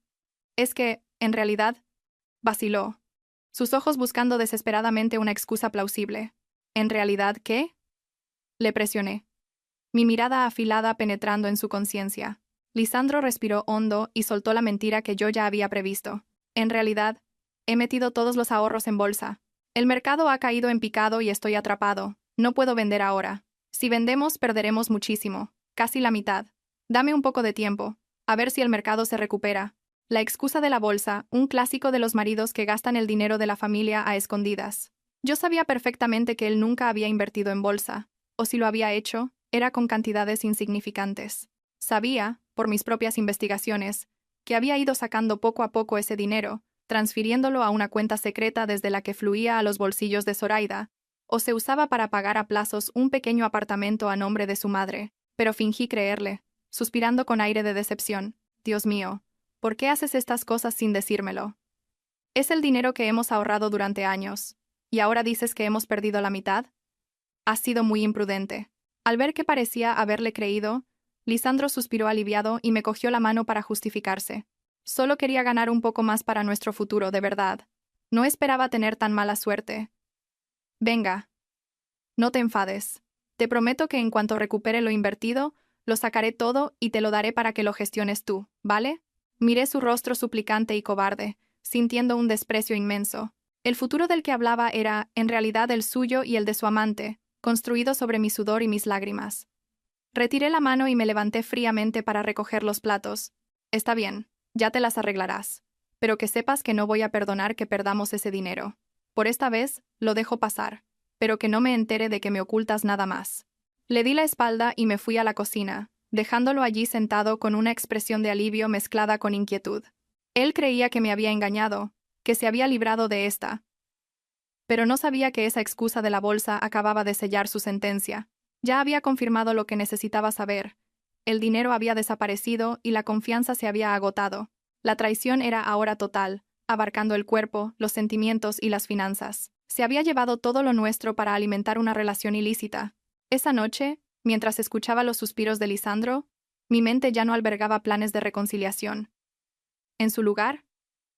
Es que, en realidad, vaciló, sus ojos buscando desesperadamente una excusa plausible. ¿En realidad qué? Le presioné, mi mirada afilada penetrando en su conciencia. Lisandro respiró hondo y soltó la mentira que yo ya había previsto. En realidad, he metido todos los ahorros en bolsa. El mercado ha caído en picado y estoy atrapado. No puedo vender ahora. Si vendemos, perderemos muchísimo, casi la mitad. Dame un poco de tiempo, a ver si el mercado se recupera. La excusa de la bolsa, un clásico de los maridos que gastan el dinero de la familia a escondidas. Yo sabía perfectamente que él nunca había invertido en bolsa, o si lo había hecho, era con cantidades insignificantes. Sabía, por mis propias investigaciones, que había ido sacando poco a poco ese dinero, transfiriéndolo a una cuenta secreta desde la que fluía a los bolsillos de Zoraida, o se usaba para pagar a plazos un pequeño apartamento a nombre de su madre, pero fingí creerle, suspirando con aire de decepción. Dios mío, ¿por qué haces estas cosas sin decírmelo? Es el dinero que hemos ahorrado durante años, ¿y ahora dices que hemos perdido la mitad? Has sido muy imprudente. Al ver que parecía haberle creído, Lisandro suspiró aliviado y me cogió la mano para justificarse. Solo quería ganar un poco más para nuestro futuro, de verdad. No esperaba tener tan mala suerte. Venga, no te enfades. Te prometo que en cuanto recupere lo invertido, lo sacaré todo y te lo daré para que lo gestiones tú, ¿vale? Miré su rostro suplicante y cobarde, sintiendo un desprecio inmenso. El futuro del que hablaba era, en realidad, el suyo y el de su amante, construido sobre mi sudor y mis lágrimas. Retiré la mano y me levanté fríamente para recoger los platos. Está bien, ya te las arreglarás. Pero que sepas que no voy a perdonar que perdamos ese dinero. Por esta vez, lo dejo pasar, pero que no me entere de que me ocultas nada más. Le di la espalda y me fui a la cocina, dejándolo allí sentado con una expresión de alivio mezclada con inquietud. Él creía que me había engañado, que se había librado de esta. Pero no sabía que esa excusa de la bolsa acababa de sellar su sentencia. Ya había confirmado lo que necesitaba saber. El dinero había desaparecido y la confianza se había agotado. La traición era ahora total, abarcando el cuerpo, los sentimientos y las finanzas. Se había llevado todo lo nuestro para alimentar una relación ilícita. Esa noche, mientras escuchaba los suspiros de Lisandro, mi mente ya no albergaba planes de reconciliación. En su lugar,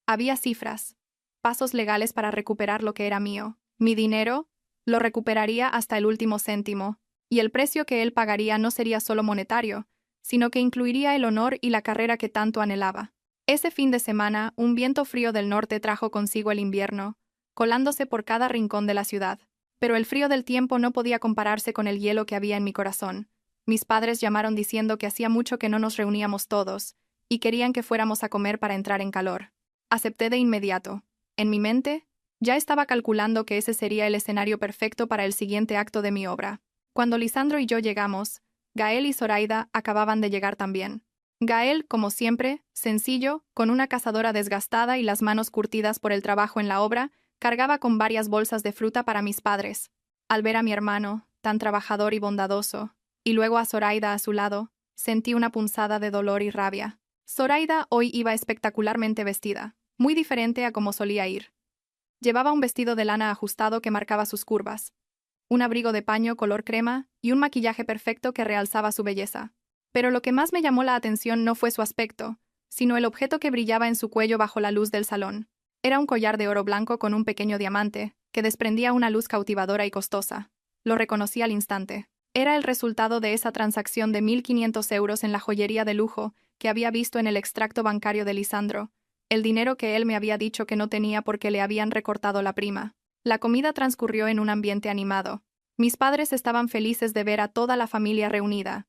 había cifras, pasos legales para recuperar lo que era mío. Mi dinero lo recuperaría hasta el último céntimo, y el precio que él pagaría no sería solo monetario, sino que incluiría el honor y la carrera que tanto anhelaba. Ese fin de semana, un viento frío del norte trajo consigo el invierno, colándose por cada rincón de la ciudad. Pero el frío del tiempo no podía compararse con el hielo que había en mi corazón. Mis padres llamaron diciendo que hacía mucho que no nos reuníamos todos, y querían que fuéramos a comer para entrar en calor. Acepté de inmediato. En mi mente, ya estaba calculando que ese sería el escenario perfecto para el siguiente acto de mi obra. Cuando Lisandro y yo llegamos, Gael y Zoraida acababan de llegar también. Gael, como siempre, sencillo, con una cazadora desgastada y las manos curtidas por el trabajo en la obra, cargaba con varias bolsas de fruta para mis padres. Al ver a mi hermano, tan trabajador y bondadoso, y luego a Zoraida a su lado, sentí una punzada de dolor y rabia. Zoraida hoy iba espectacularmente vestida, muy diferente a como solía ir. Llevaba un vestido de lana ajustado que marcaba sus curvas, un abrigo de paño color crema y un maquillaje perfecto que realzaba su belleza. Pero lo que más me llamó la atención no fue su aspecto, sino el objeto que brillaba en su cuello bajo la luz del salón. Era un collar de oro blanco con un pequeño diamante, que desprendía una luz cautivadora y costosa. Lo reconocí al instante. Era el resultado de esa transacción de 1.500 euros en la joyería de lujo que había visto en el extracto bancario de Lisandro, el dinero que él me había dicho que no tenía porque le habían recortado la prima. La comida transcurrió en un ambiente animado. Mis padres estaban felices de ver a toda la familia reunida.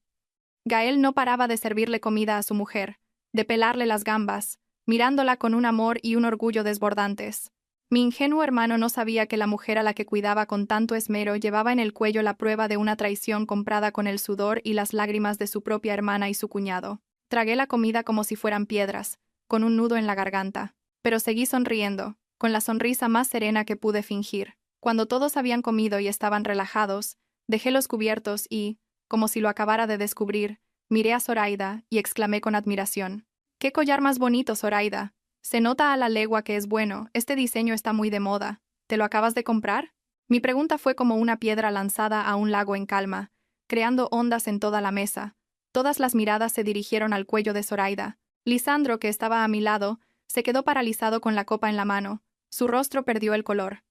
Gael no paraba de servirle comida a su mujer, de pelarle las gambas, mirándola con un amor y un orgullo desbordantes. Mi ingenuo hermano no sabía que la mujer a la que cuidaba con tanto esmero llevaba en el cuello la prueba de una traición comprada con el sudor y las lágrimas de su propia hermana y su cuñado. Tragué la comida como si fueran piedras, con un nudo en la garganta, pero seguí sonriendo, con la sonrisa más serena que pude fingir. Cuando todos habían comido y estaban relajados, dejé los cubiertos y, como si lo acabara de descubrir, miré a Zoraida y exclamé con admiración: «¡Qué collar más bonito, Zoraida! Se nota a la legua que es bueno, este diseño está muy de moda. ¿Te lo acabas de comprar?». Mi pregunta fue como una piedra lanzada a un lago en calma, creando ondas en toda la mesa. Todas las miradas se dirigieron al cuello de Zoraida. Lisandro, que estaba a mi lado, se quedó paralizado con la copa en la mano. Su rostro perdió el color.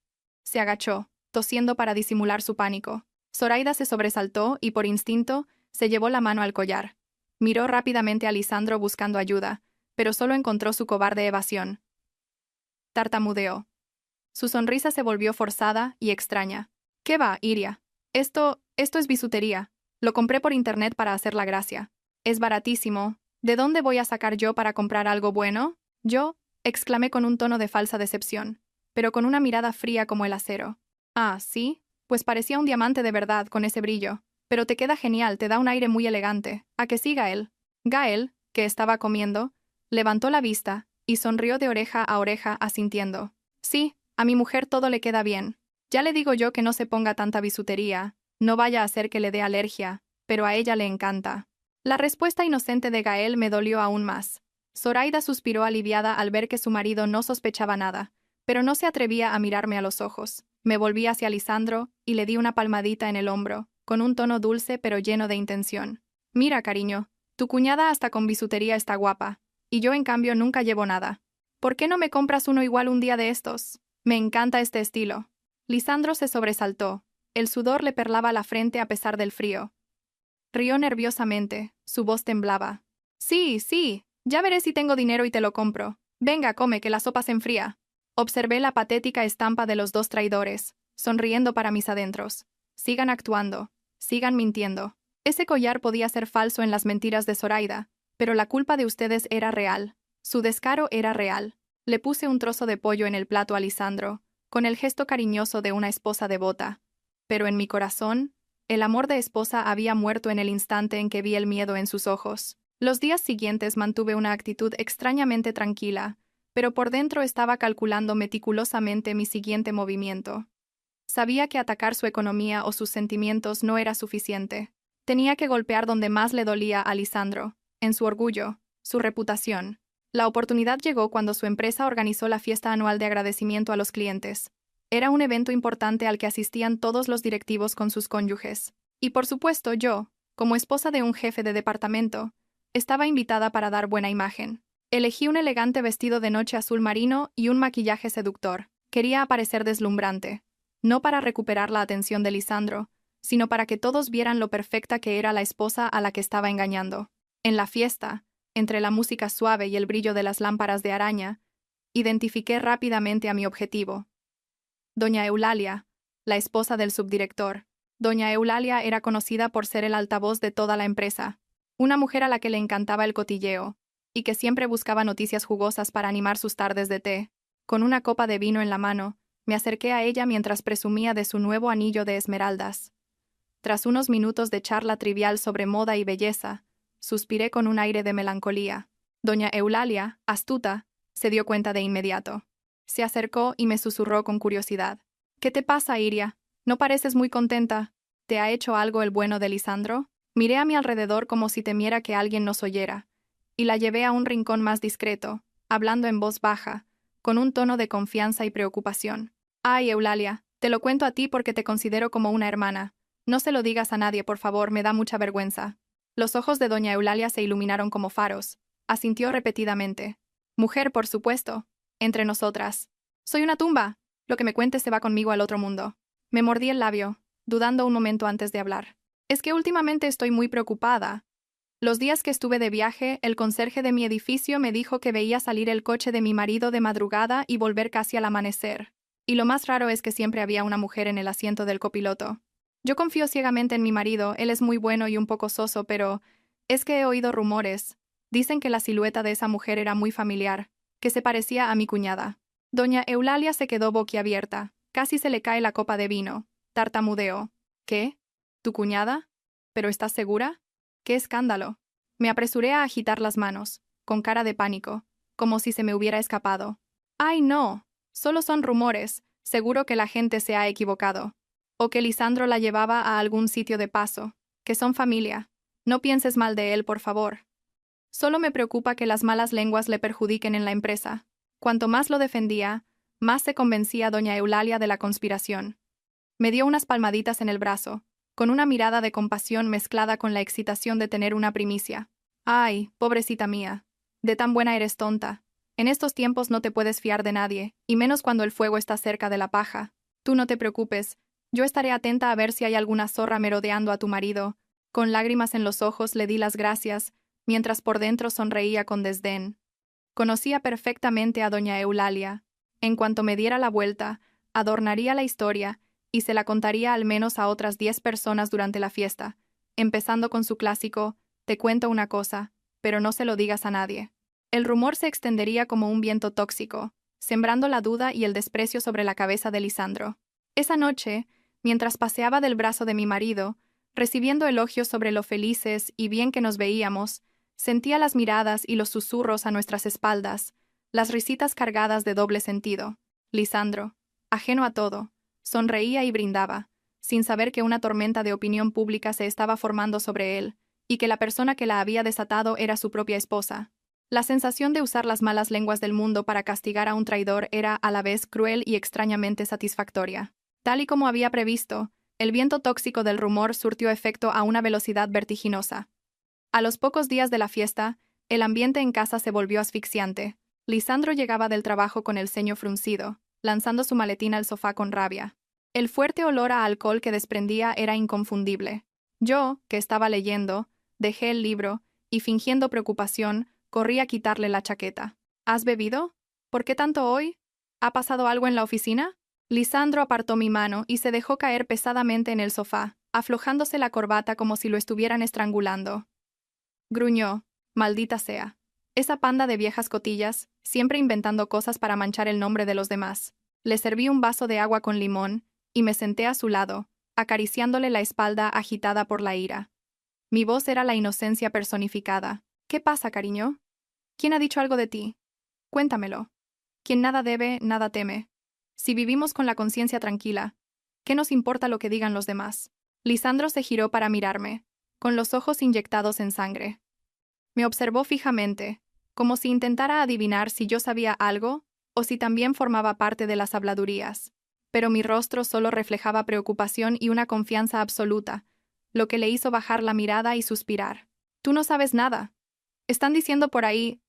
Se agachó, tosiendo para disimular su pánico. Zoraida se sobresaltó y, por instinto, se llevó la mano al collar. Miró rápidamente a Lisandro buscando ayuda, pero solo encontró su cobarde evasión. Tartamudeó. Su sonrisa se volvió forzada y extraña. «¿Qué va, Iria? Esto es bisutería. Lo compré por internet para hacer la gracia. Es baratísimo. ¿De dónde voy a sacar yo para comprar algo bueno? Yo», exclamé con un tono de falsa decepción, pero con una mirada fría como el acero. «Ah, ¿sí? Pues parecía un diamante de verdad con ese brillo. Pero te queda genial, te da un aire muy elegante. ¿A que sí, Gael?». Gael, que estaba comiendo, levantó la vista y sonrió de oreja a oreja asintiendo. «Sí, a mi mujer todo le queda bien. Ya le digo yo que no se ponga tanta bisutería, no vaya a ser que le dé alergia, pero a ella le encanta». La respuesta inocente de Gael me dolió aún más. Zoraida suspiró aliviada al ver que su marido no sospechaba nada, pero no se atrevía a mirarme a los ojos. Me volví hacia Lisandro y le di una palmadita en el hombro, con un tono dulce pero lleno de intención. «Mira, cariño, tu cuñada hasta con bisutería está guapa, y yo en cambio nunca llevo nada. ¿Por qué no me compras uno igual un día de estos? Me encanta este estilo». Lisandro se sobresaltó. El sudor le perlaba la frente a pesar del frío. Rió nerviosamente, su voz temblaba. «Sí, sí, ya veré si tengo dinero y te lo compro. Venga, come, que la sopa se enfría». Observé la patética estampa de los dos traidores, sonriendo para mis adentros. Sigan actuando, sigan mintiendo. Ese collar podía ser falso en las mentiras de Zoraida, pero la culpa de ustedes era real. Su descaro era real. Le puse un trozo de pollo en el plato a Lisandro, con el gesto cariñoso de una esposa devota. Pero en mi corazón, el amor de esposa había muerto en el instante en que vi el miedo en sus ojos. Los días siguientes mantuve una actitud extrañamente tranquila, pero por dentro estaba calculando meticulosamente mi siguiente movimiento. Sabía que atacar su economía o sus sentimientos no era suficiente. Tenía que golpear donde más le dolía a Lisandro, en su orgullo, su reputación. La oportunidad llegó cuando su empresa organizó la fiesta anual de agradecimiento a los clientes. Era un evento importante al que asistían todos los directivos con sus cónyuges. Y por supuesto yo, como esposa de un jefe de departamento, estaba invitada para dar buena imagen. Elegí un elegante vestido de noche azul marino y un maquillaje seductor. Quería aparecer deslumbrante, no para recuperar la atención de Lisandro, sino para que todos vieran lo perfecta que era la esposa a la que estaba engañando. En la fiesta, entre la música suave y el brillo de las lámparas de araña, identifiqué rápidamente a mi objetivo. Doña Eulalia, la esposa del subdirector. Doña Eulalia era conocida por ser el altavoz de toda la empresa, una mujer a la que le encantaba el cotilleo, y que siempre buscaba noticias jugosas para animar sus tardes de té. Con una copa de vino en la mano, me acerqué a ella mientras presumía de su nuevo anillo de esmeraldas. Tras unos minutos de charla trivial sobre moda y belleza, suspiré con un aire de melancolía. Doña Eulalia, astuta, se dio cuenta de inmediato. Se acercó y me susurró con curiosidad. «¿Qué te pasa, Iria? No pareces muy contenta. ¿Te ha hecho algo el bueno de Lisandro?». Miré a mi alrededor como si temiera que alguien nos oyera, y la llevé a un rincón más discreto, hablando en voz baja, con un tono de confianza y preocupación. «Ay, Eulalia, te lo cuento a ti porque te considero como una hermana. No se lo digas a nadie, por favor, me da mucha vergüenza». Los ojos de doña Eulalia se iluminaron como faros. Asintió repetidamente. «Mujer, por supuesto. Entre nosotras. Soy una tumba. Lo que me cuentes se va conmigo al otro mundo». Me mordí el labio, dudando un momento antes de hablar. «Es que últimamente estoy muy preocupada. Los días que estuve de viaje, el conserje de mi edificio me dijo que veía salir el coche de mi marido de madrugada y volver casi al amanecer. Y lo más raro es que siempre había una mujer en el asiento del copiloto. Yo confío ciegamente en mi marido, él es muy bueno y un poco soso, pero es que he oído rumores. Dicen que la silueta de esa mujer era muy familiar, que se parecía a mi cuñada». Doña Eulalia se quedó boquiabierta. Casi se le cae la copa de vino. Tartamudeó. «¿Qué? ¿Tu cuñada? ¿Pero estás segura? ¡Qué escándalo!». Me apresuré a agitar las manos, con cara de pánico, como si se me hubiera escapado. «¡Ay, no! Solo son rumores. Seguro que la gente se ha equivocado. O que Lisandro la llevaba a algún sitio de paso. Que son familia. No pienses mal de él, por favor. Solo me preocupa que las malas lenguas le perjudiquen en la empresa». Cuanto más lo defendía, más se convencía doña Eulalia de la conspiración. Me dio unas palmaditas en el brazo, con una mirada de compasión mezclada con la excitación de tener una primicia. «Ay, pobrecita mía. De tan buena eres tonta. En estos tiempos no te puedes fiar de nadie, y menos cuando el fuego está cerca de la paja. Tú no te preocupes. Yo estaré atenta a ver si hay alguna zorra merodeando a tu marido». Con lágrimas en los ojos le di las gracias, mientras por dentro sonreía con desdén. Conocía perfectamente a doña Eulalia. En cuanto me diera la vuelta, adornaría la historia y se la contaría al menos a otras 10 personas durante la fiesta, empezando con su clásico «Te cuento una cosa, pero no se lo digas a nadie». El rumor se extendería como un viento tóxico, sembrando la duda y el desprecio sobre la cabeza de Lisandro. Esa noche, mientras paseaba del brazo de mi marido, recibiendo elogios sobre lo felices y bien que nos veíamos, sentía las miradas y los susurros a nuestras espaldas, las risitas cargadas de doble sentido. Lisandro, ajeno a todo, sonreía y brindaba, sin saber que una tormenta de opinión pública se estaba formando sobre él, y que la persona que la había desatado era su propia esposa. La sensación de usar las malas lenguas del mundo para castigar a un traidor era a la vez cruel y extrañamente satisfactoria. Tal y como había previsto, el viento tóxico del rumor surtió efecto a una velocidad vertiginosa. A los pocos días de la fiesta, el ambiente en casa se volvió asfixiante. Lisandro llegaba del trabajo con el ceño fruncido, lanzando su maletín al sofá con rabia. El fuerte olor a alcohol que desprendía era inconfundible. Yo, que estaba leyendo, dejé el libro y, fingiendo preocupación, corrí a quitarle la chaqueta. «¿Has bebido? ¿Por qué tanto hoy? ¿Ha pasado algo en la oficina?». Lisandro apartó mi mano y se dejó caer pesadamente en el sofá, aflojándose la corbata como si lo estuvieran estrangulando. Gruñó: «Maldita sea. Esa panda de viejas cotillas, siempre inventando cosas para manchar el nombre de los demás». Le serví un vaso de agua con limón y me senté a su lado, acariciándole la espalda agitada por la ira. Mi voz era la inocencia personificada. «¿Qué pasa, cariño? ¿Quién ha dicho algo de ti? Cuéntamelo. Quien nada debe, nada teme. Si vivimos con la conciencia tranquila, ¿qué nos importa lo que digan los demás?». Lisandro se giró para mirarme, con los ojos inyectados en sangre. Me observó fijamente, como si intentara adivinar si yo sabía algo o si también formaba parte de las habladurías. Pero mi rostro solo reflejaba preocupación y una confianza absoluta, lo que le hizo bajar la mirada y suspirar. «Tú no sabes nada. Están diciendo por ahí,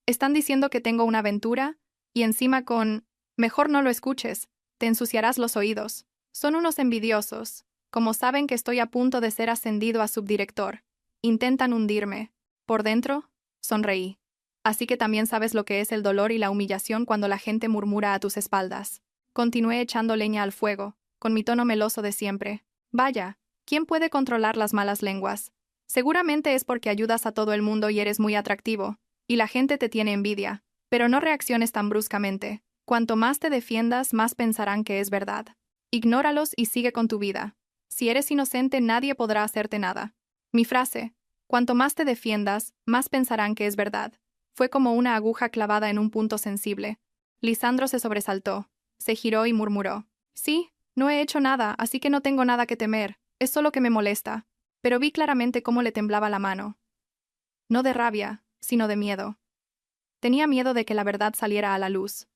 están diciendo que tengo una aventura, y encima con... Mejor no lo escuches, te ensuciarás los oídos. Son unos envidiosos. Como saben que estoy a punto de ser ascendido a subdirector, intentan hundirme. Por dentro, sonreí. Así que también sabes lo que es el dolor y la humillación cuando la gente murmura a tus espaldas». Continué echando leña al fuego, con mi tono meloso de siempre. «Vaya, ¿quién puede controlar las malas lenguas? Seguramente es porque ayudas a todo el mundo y eres muy atractivo, y la gente te tiene envidia. Pero no reacciones tan bruscamente. Cuanto más te defiendas, más pensarán que es verdad. Ignóralos y sigue con tu vida. Si eres inocente, nadie podrá hacerte nada». Mi frase, «cuanto más te defiendas, más pensarán que es verdad», fue como una aguja clavada en un punto sensible. Lisandro se sobresaltó, se giró y murmuró: «Sí, no he hecho nada, así que no tengo nada que temer, es solo que me molesta». Pero vi claramente cómo le temblaba la mano. No de rabia, sino de miedo. Tenía miedo de que la verdad saliera a la luz,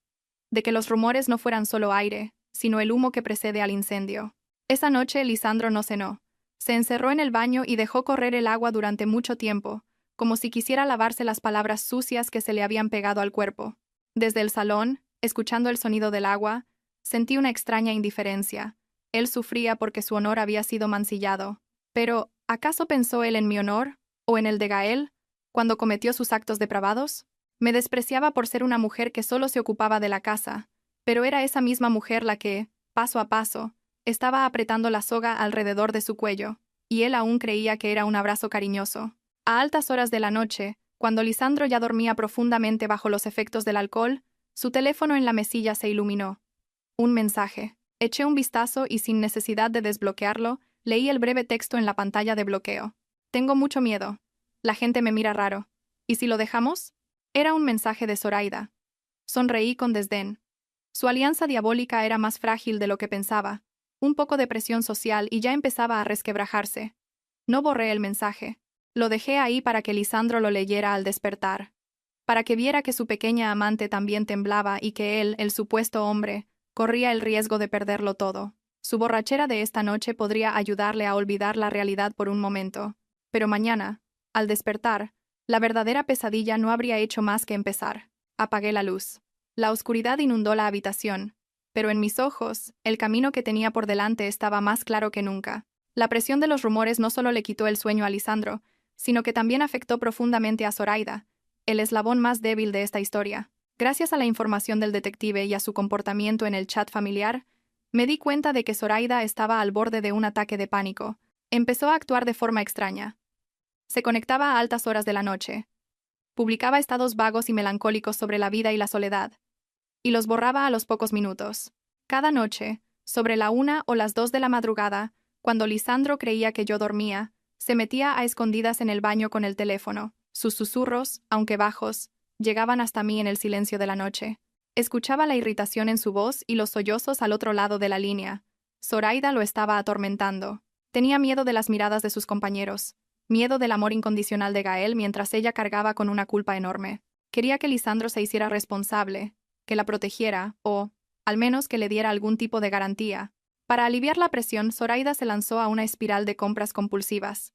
de que los rumores no fueran solo aire, sino el humo que precede al incendio. Esa noche Lisandro no cenó. Se encerró en el baño y dejó correr el agua durante mucho tiempo, como si quisiera lavarse las palabras sucias que se le habían pegado al cuerpo. Desde el salón, escuchando el sonido del agua, sentí una extraña indiferencia. Él sufría porque su honor había sido mancillado. Pero, ¿acaso pensó él en mi honor, o en el de Gael, cuando cometió sus actos depravados? Me despreciaba por ser una mujer que solo se ocupaba de la casa, pero era esa misma mujer la que, paso a paso, estaba apretando la soga alrededor de su cuello, y él aún creía que era un abrazo cariñoso. A altas horas de la noche, cuando Lisandro ya dormía profundamente bajo los efectos del alcohol, su teléfono en la mesilla se iluminó. Un mensaje. Eché un vistazo y sin necesidad de desbloquearlo, leí el breve texto en la pantalla de bloqueo. Tengo mucho miedo. La gente me mira raro. ¿Y si lo dejamos? Era un mensaje de Zoraida. Sonreí con desdén. Su alianza diabólica era más frágil de lo que pensaba. Un poco de presión social y ya empezaba a resquebrajarse. No borré el mensaje. Lo dejé ahí para que Lisandro lo leyera al despertar. Para que viera que su pequeña amante también temblaba y que él, el supuesto hombre, corría el riesgo de perderlo todo. Su borrachera de esta noche podría ayudarle a olvidar la realidad por un momento. Pero mañana, al despertar, la verdadera pesadilla no habría hecho más que empezar. Apagué la luz. La oscuridad inundó la habitación, pero en mis ojos, el camino que tenía por delante estaba más claro que nunca. La presión de los rumores no solo le quitó el sueño a Lisandro, sino que también afectó profundamente a Zoraida, el eslabón más débil de esta historia. Gracias a la información del detective y a su comportamiento en el chat familiar, me di cuenta de que Zoraida estaba al borde de un ataque de pánico. Empezó a actuar de forma extraña. Se conectaba a altas horas de la noche. Publicaba estados vagos y melancólicos sobre la vida y la soledad, y los borraba a los pocos minutos. Cada noche, sobre la 1 o las 2 de la madrugada, cuando Lisandro creía que yo dormía, se metía a escondidas en el baño con el teléfono. Sus susurros, aunque bajos, llegaban hasta mí en el silencio de la noche. Escuchaba la irritación en su voz y los sollozos al otro lado de la línea. Zoraida lo estaba atormentando. Tenía miedo de las miradas de sus compañeros. Miedo del amor incondicional de Gael mientras ella cargaba con una culpa enorme. Quería que Lisandro se hiciera responsable, que la protegiera o, al menos, que le diera algún tipo de garantía. Para aliviar la presión, Zoraida se lanzó a una espiral de compras compulsivas.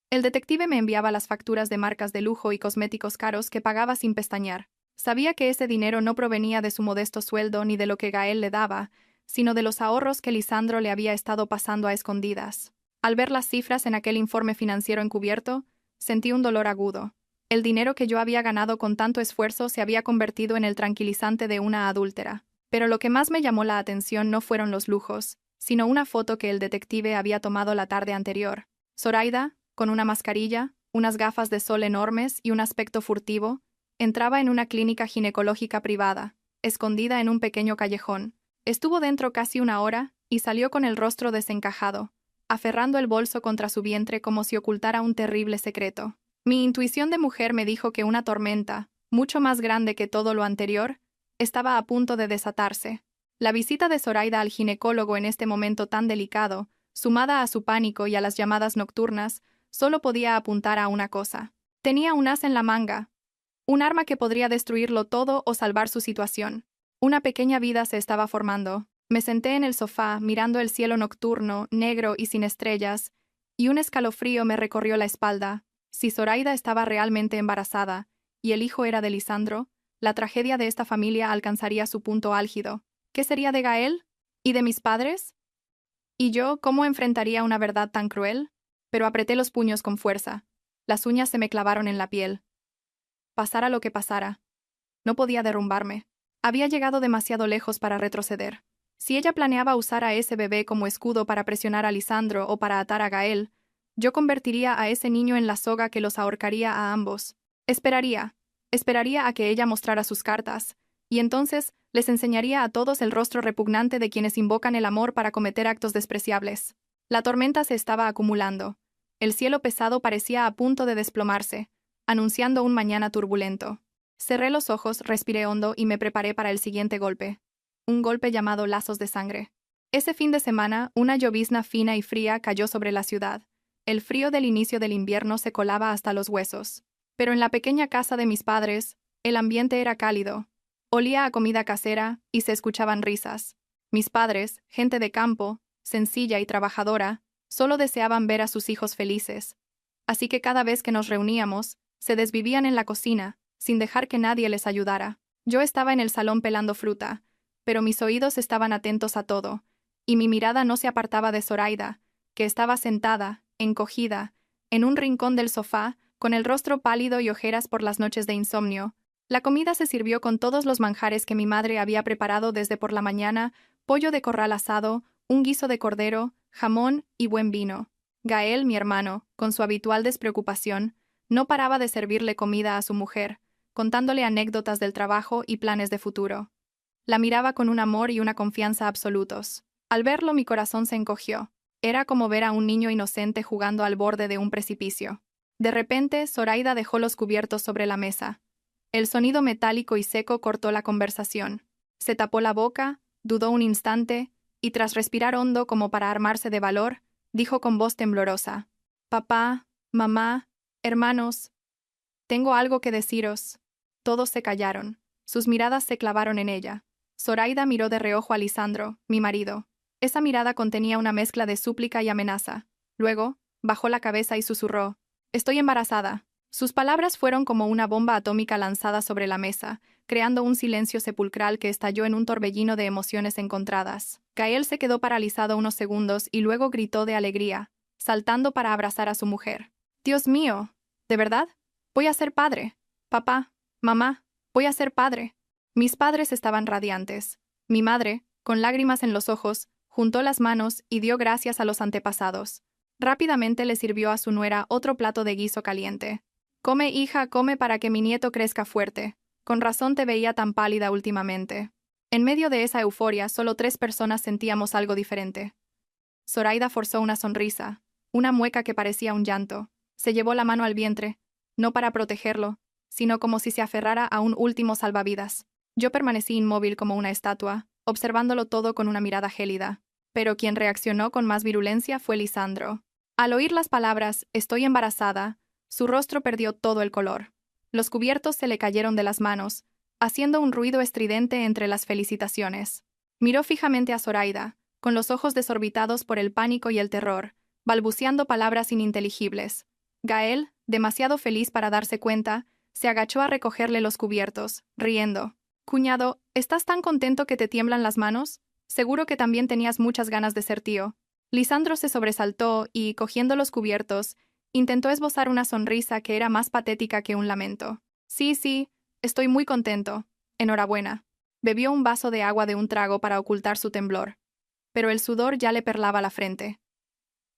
El detective me enviaba las facturas de marcas de lujo y cosméticos caros que pagaba sin pestañear. Sabía que ese dinero no provenía de su modesto sueldo ni de lo que Gael le daba, sino de los ahorros que Lisandro le había estado pasando a escondidas. Al ver las cifras en aquel informe financiero encubierto, sentí un dolor agudo. El dinero que yo había ganado con tanto esfuerzo se había convertido en el tranquilizante de una adúltera. Pero lo que más me llamó la atención no fueron los lujos, sino una foto que el detective había tomado la tarde anterior. Zoraida, con una mascarilla, unas gafas de sol enormes y un aspecto furtivo, entraba en una clínica ginecológica privada, escondida en un pequeño callejón. Estuvo dentro casi una hora y salió con el rostro desencajado, aferrando el bolso contra su vientre como si ocultara un terrible secreto. Mi intuición de mujer me dijo que una tormenta, mucho más grande que todo lo anterior, estaba a punto de desatarse. La visita de Zoraida al ginecólogo en este momento tan delicado, sumada a su pánico y a las llamadas nocturnas, solo podía apuntar a una cosa. Tenía un as en la manga, un arma que podría destruirlo todo o salvar su situación. Una pequeña vida se estaba formando. Me senté en el sofá, mirando el cielo nocturno, negro y sin estrellas, y un escalofrío me recorrió la espalda. Si Zoraida estaba realmente embarazada, y el hijo era de Lisandro, la tragedia de esta familia alcanzaría su punto álgido. ¿Qué sería de Gael? ¿Y de mis padres? ¿Y yo cómo enfrentaría una verdad tan cruel? Pero apreté los puños con fuerza. Las uñas se me clavaron en la piel. Pasara lo que pasara, no podía derrumbarme. Había llegado demasiado lejos para retroceder. Si ella planeaba usar a ese bebé como escudo para presionar a Lisandro o para atar a Gael, yo convertiría a ese niño en la soga que los ahorcaría a ambos. Esperaría a que ella mostrara sus cartas, y entonces les enseñaría a todos el rostro repugnante de quienes invocan el amor para cometer actos despreciables. La tormenta se estaba acumulando. El cielo pesado parecía a punto de desplomarse, anunciando un mañana turbulento. Cerré los ojos, respiré hondo y me preparé para el siguiente golpe. Un golpe llamado lazos de sangre. Ese fin de semana, una llovizna fina y fría cayó sobre la ciudad. El frío del inicio del invierno se colaba hasta los huesos. Pero en la pequeña casa de mis padres, el ambiente era cálido. Olía a comida casera y se escuchaban risas. Mis padres, gente de campo, sencilla y trabajadora, solo deseaban ver a sus hijos felices. Así que cada vez que nos reuníamos, se desvivían en la cocina, sin dejar que nadie les ayudara. Yo estaba en el salón pelando fruta, pero mis oídos estaban atentos a todo, y mi mirada no se apartaba de Zoraida, que estaba sentada, encogida, en un rincón del sofá, con el rostro pálido y ojeras por las noches de insomnio. La comida se sirvió con todos los manjares que mi madre había preparado desde por la mañana: pollo de corral asado, un guiso de cordero, jamón y buen vino. Gael, mi hermano, con su habitual despreocupación, no paraba de servirle comida a su mujer, contándole anécdotas del trabajo y planes de futuro. La miraba con un amor y una confianza absolutos. Al verlo, mi corazón se encogió. Era como ver a un niño inocente jugando al borde de un precipicio. De repente, Zoraida dejó los cubiertos sobre la mesa. El sonido metálico y seco cortó la conversación. Se tapó la boca, dudó un instante, y tras respirar hondo como para armarse de valor, dijo con voz temblorosa: «Papá, mamá, hermanos, tengo algo que deciros». Todos se callaron. Sus miradas se clavaron en ella. Zoraida miró de reojo a Lisandro, mi marido. Esa mirada contenía una mezcla de súplica y amenaza. Luego, bajó la cabeza y susurró: «Estoy embarazada». Sus palabras fueron como una bomba atómica lanzada sobre la mesa, creando un silencio sepulcral que estalló en un torbellino de emociones encontradas. Gael se quedó paralizado unos segundos y luego gritó de alegría, saltando para abrazar a su mujer. «Dios mío, ¿de verdad? Voy a ser padre. Papá, mamá, voy a ser padre». Mis padres estaban radiantes. Mi madre, con lágrimas en los ojos, juntó las manos y dio gracias a los antepasados. Rápidamente le sirvió a su nuera otro plato de guiso caliente. «Come, hija, come para que mi nieto crezca fuerte. Con razón te veía tan pálida últimamente». En medio de esa euforia, solo 3 personas sentíamos algo diferente. Zoraida forzó una sonrisa, una mueca que parecía un llanto. Se llevó la mano al vientre, no para protegerlo, sino como si se aferrara a un último salvavidas. Yo permanecí inmóvil como una estatua, observándolo todo con una mirada gélida. Pero quien reaccionó con más virulencia fue Lisandro. Al oír las palabras «estoy embarazada», su rostro perdió todo el color. Los cubiertos se le cayeron de las manos, haciendo un ruido estridente entre las felicitaciones. Miró fijamente a Zoraida, con los ojos desorbitados por el pánico y el terror, balbuceando palabras ininteligibles. Gael, demasiado feliz para darse cuenta, se agachó a recogerle los cubiertos, riendo. «Cuñado, ¿estás tan contento que te tiemblan las manos? Seguro que también tenías muchas ganas de ser tío». Lisandro se sobresaltó y, cogiendo los cubiertos, intentó esbozar una sonrisa que era más patética que un lamento. Sí, estoy muy contento. Enhorabuena». Bebió un vaso de agua de un trago para ocultar su temblor. Pero el sudor ya le perlaba la frente.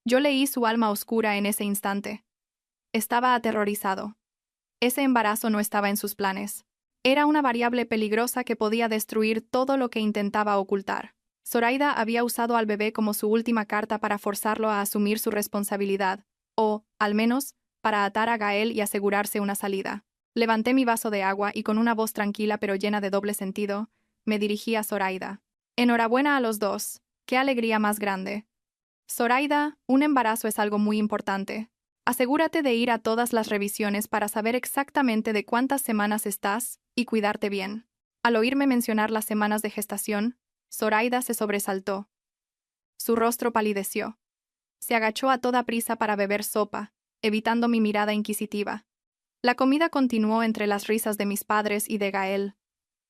Yo leí su alma oscura en ese instante. Estaba aterrorizado. Ese embarazo no estaba en sus planes. Era una variable peligrosa que podía destruir todo lo que intentaba ocultar. Zoraida había usado al bebé como su última carta para forzarlo a asumir su responsabilidad, o, al menos, para atar a Gael y asegurarse una salida. Levanté mi vaso de agua y con una voz tranquila pero llena de doble sentido, me dirigí a Zoraida. «Enhorabuena a los dos. ¡Qué alegría más grande!». «Zoraida, un embarazo es algo muy importante. Asegúrate de ir a todas las revisiones para saber exactamente de cuántas semanas estás y cuidarte bien». Al oírme mencionar las semanas de gestación, Zoraida se sobresaltó. Su rostro palideció. Se agachó a toda prisa para beber sopa, evitando mi mirada inquisitiva. La comida continuó entre las risas de mis padres y de Gael.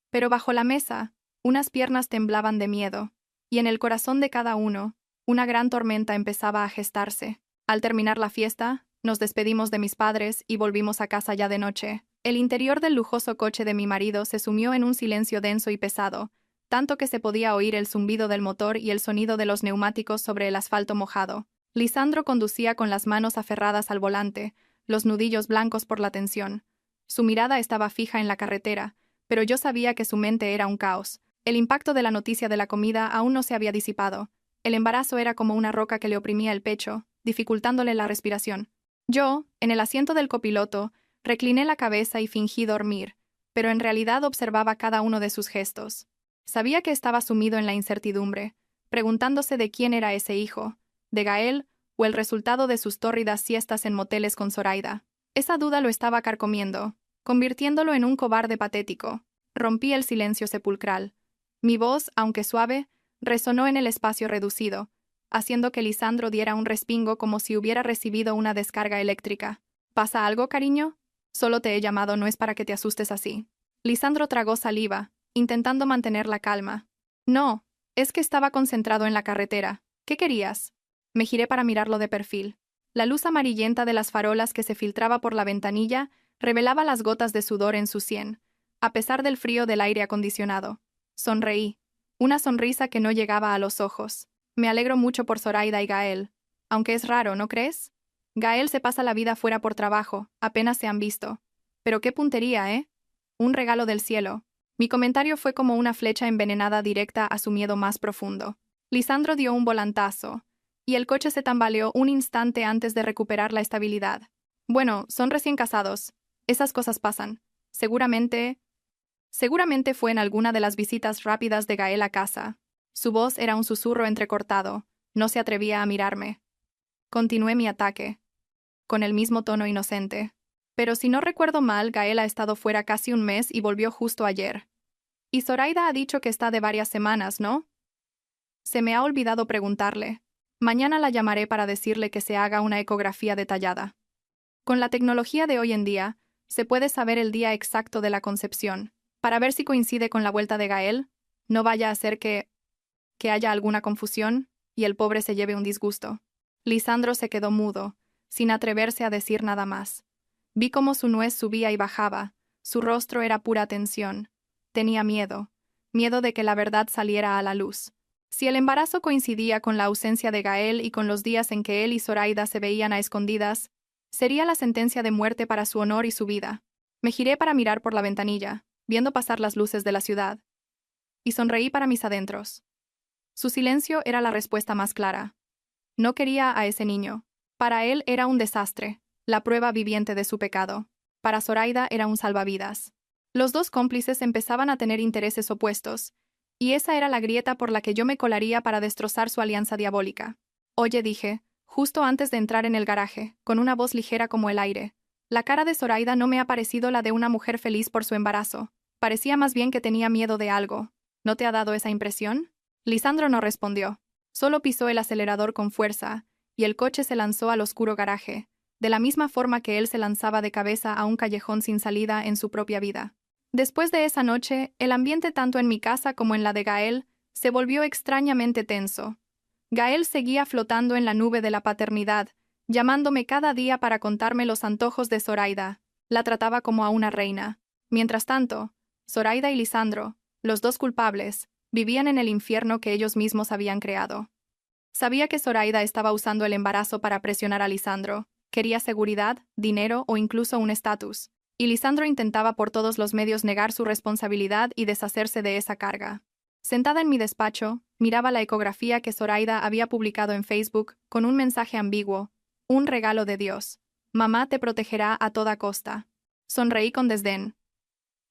Pero bajo la mesa, unas piernas temblaban de miedo, y en el corazón de cada uno, una gran tormenta empezaba a gestarse. Al terminar la fiesta, nos despedimos de mis padres y volvimos a casa ya de noche. El interior del lujoso coche de mi marido se sumió en un silencio denso y pesado, tanto que se podía oír el zumbido del motor y el sonido de los neumáticos sobre el asfalto mojado. Lisandro conducía con las manos aferradas al volante, los nudillos blancos por la tensión. Su mirada estaba fija en la carretera, pero yo sabía que su mente era un caos. El impacto de la noticia de la comida aún no se había disipado. El embarazo era como una roca que le oprimía el pecho, dificultándole la respiración. Yo, en el asiento del copiloto, recliné la cabeza y fingí dormir, pero en realidad observaba cada uno de sus gestos. Sabía que estaba sumido en la incertidumbre, preguntándose de quién era ese hijo, de Gael o el resultado de sus tórridas siestas en moteles con Zoraida. Esa duda lo estaba carcomiendo, convirtiéndolo en un cobarde patético. Rompí el silencio sepulcral. Mi voz, aunque suave, resonó en el espacio reducido, haciendo que Lisandro diera un respingo como si hubiera recibido una descarga eléctrica. ¿Pasa algo, cariño? Solo te he llamado, no es para que te asustes así. Lisandro tragó saliva, intentando mantener la calma. No, es que estaba concentrado en la carretera. ¿Qué querías? Me giré para mirarlo de perfil. La luz amarillenta de las farolas que se filtraba por la ventanilla revelaba las gotas de sudor en su sien, a pesar del frío del aire acondicionado. Sonreí, una sonrisa que no llegaba a los ojos. Me alegro mucho por Zoraida y Gael. Aunque es raro, ¿no crees? Gael se pasa la vida fuera por trabajo, apenas se han visto. Pero qué puntería, ¿eh? Un regalo del cielo. Mi comentario fue como una flecha envenenada directa a su miedo más profundo. Lisandro dio un volantazo, y el coche se tambaleó un instante antes de recuperar la estabilidad. Bueno, son recién casados. Esas cosas pasan. Seguramente fue en alguna de las visitas rápidas de Gael a casa. Su voz era un susurro entrecortado. No se atrevía a mirarme. Continué mi ataque, con el mismo tono inocente. Pero si no recuerdo mal, Gael ha estado fuera casi un mes y volvió justo ayer. Y Zoraida ha dicho que está de varias semanas, ¿no? Se me ha olvidado preguntarle. Mañana la llamaré para decirle que se haga una ecografía detallada. Con la tecnología de hoy en día, se puede saber el día exacto de la concepción, para ver si coincide con la vuelta de Gael. No vaya a ser que haya alguna confusión y el pobre se lleve un disgusto. Lisandro se quedó mudo, sin atreverse a decir nada más. Vi cómo su nuez subía y bajaba, su rostro era pura tensión. Tenía miedo de que la verdad saliera a la luz. Si el embarazo coincidía con la ausencia de Gael y con los días en que él y Zoraida se veían a escondidas, sería la sentencia de muerte para su honor y su vida. Me giré para mirar por la ventanilla, viendo pasar las luces de la ciudad, y sonreí para mis adentros. Su silencio era la respuesta más clara. No quería a ese niño. Para él era un desastre, la prueba viviente de su pecado. Para Zoraida era un salvavidas. Los dos cómplices empezaban a tener intereses opuestos, y esa era la grieta por la que yo me colaría para destrozar su alianza diabólica. Oye, dije, justo antes de entrar en el garaje, con una voz ligera como el aire. La cara de Zoraida no me ha parecido la de una mujer feliz por su embarazo. Parecía más bien que tenía miedo de algo. ¿No te ha dado esa impresión? Lisandro no respondió. Solo pisó el acelerador con fuerza, y el coche se lanzó al oscuro garaje, de la misma forma que él se lanzaba de cabeza a un callejón sin salida en su propia vida. Después de esa noche, el ambiente tanto en mi casa como en la de Gael se volvió extrañamente tenso. Gael seguía flotando en la nube de la paternidad, llamándome cada día para contarme los antojos de Zoraida. La trataba como a una reina. Mientras tanto, Zoraida y Lisandro, los dos culpables, vivían en el infierno que ellos mismos habían creado. Sabía que Zoraida estaba usando el embarazo para presionar a Lisandro. Quería seguridad, dinero o incluso un estatus. Y Lisandro intentaba por todos los medios negar su responsabilidad y deshacerse de esa carga. Sentada en mi despacho, miraba la ecografía que Zoraida había publicado en Facebook con un mensaje ambiguo. Un regalo de Dios. Mamá te protegerá a toda costa. Sonreí con desdén.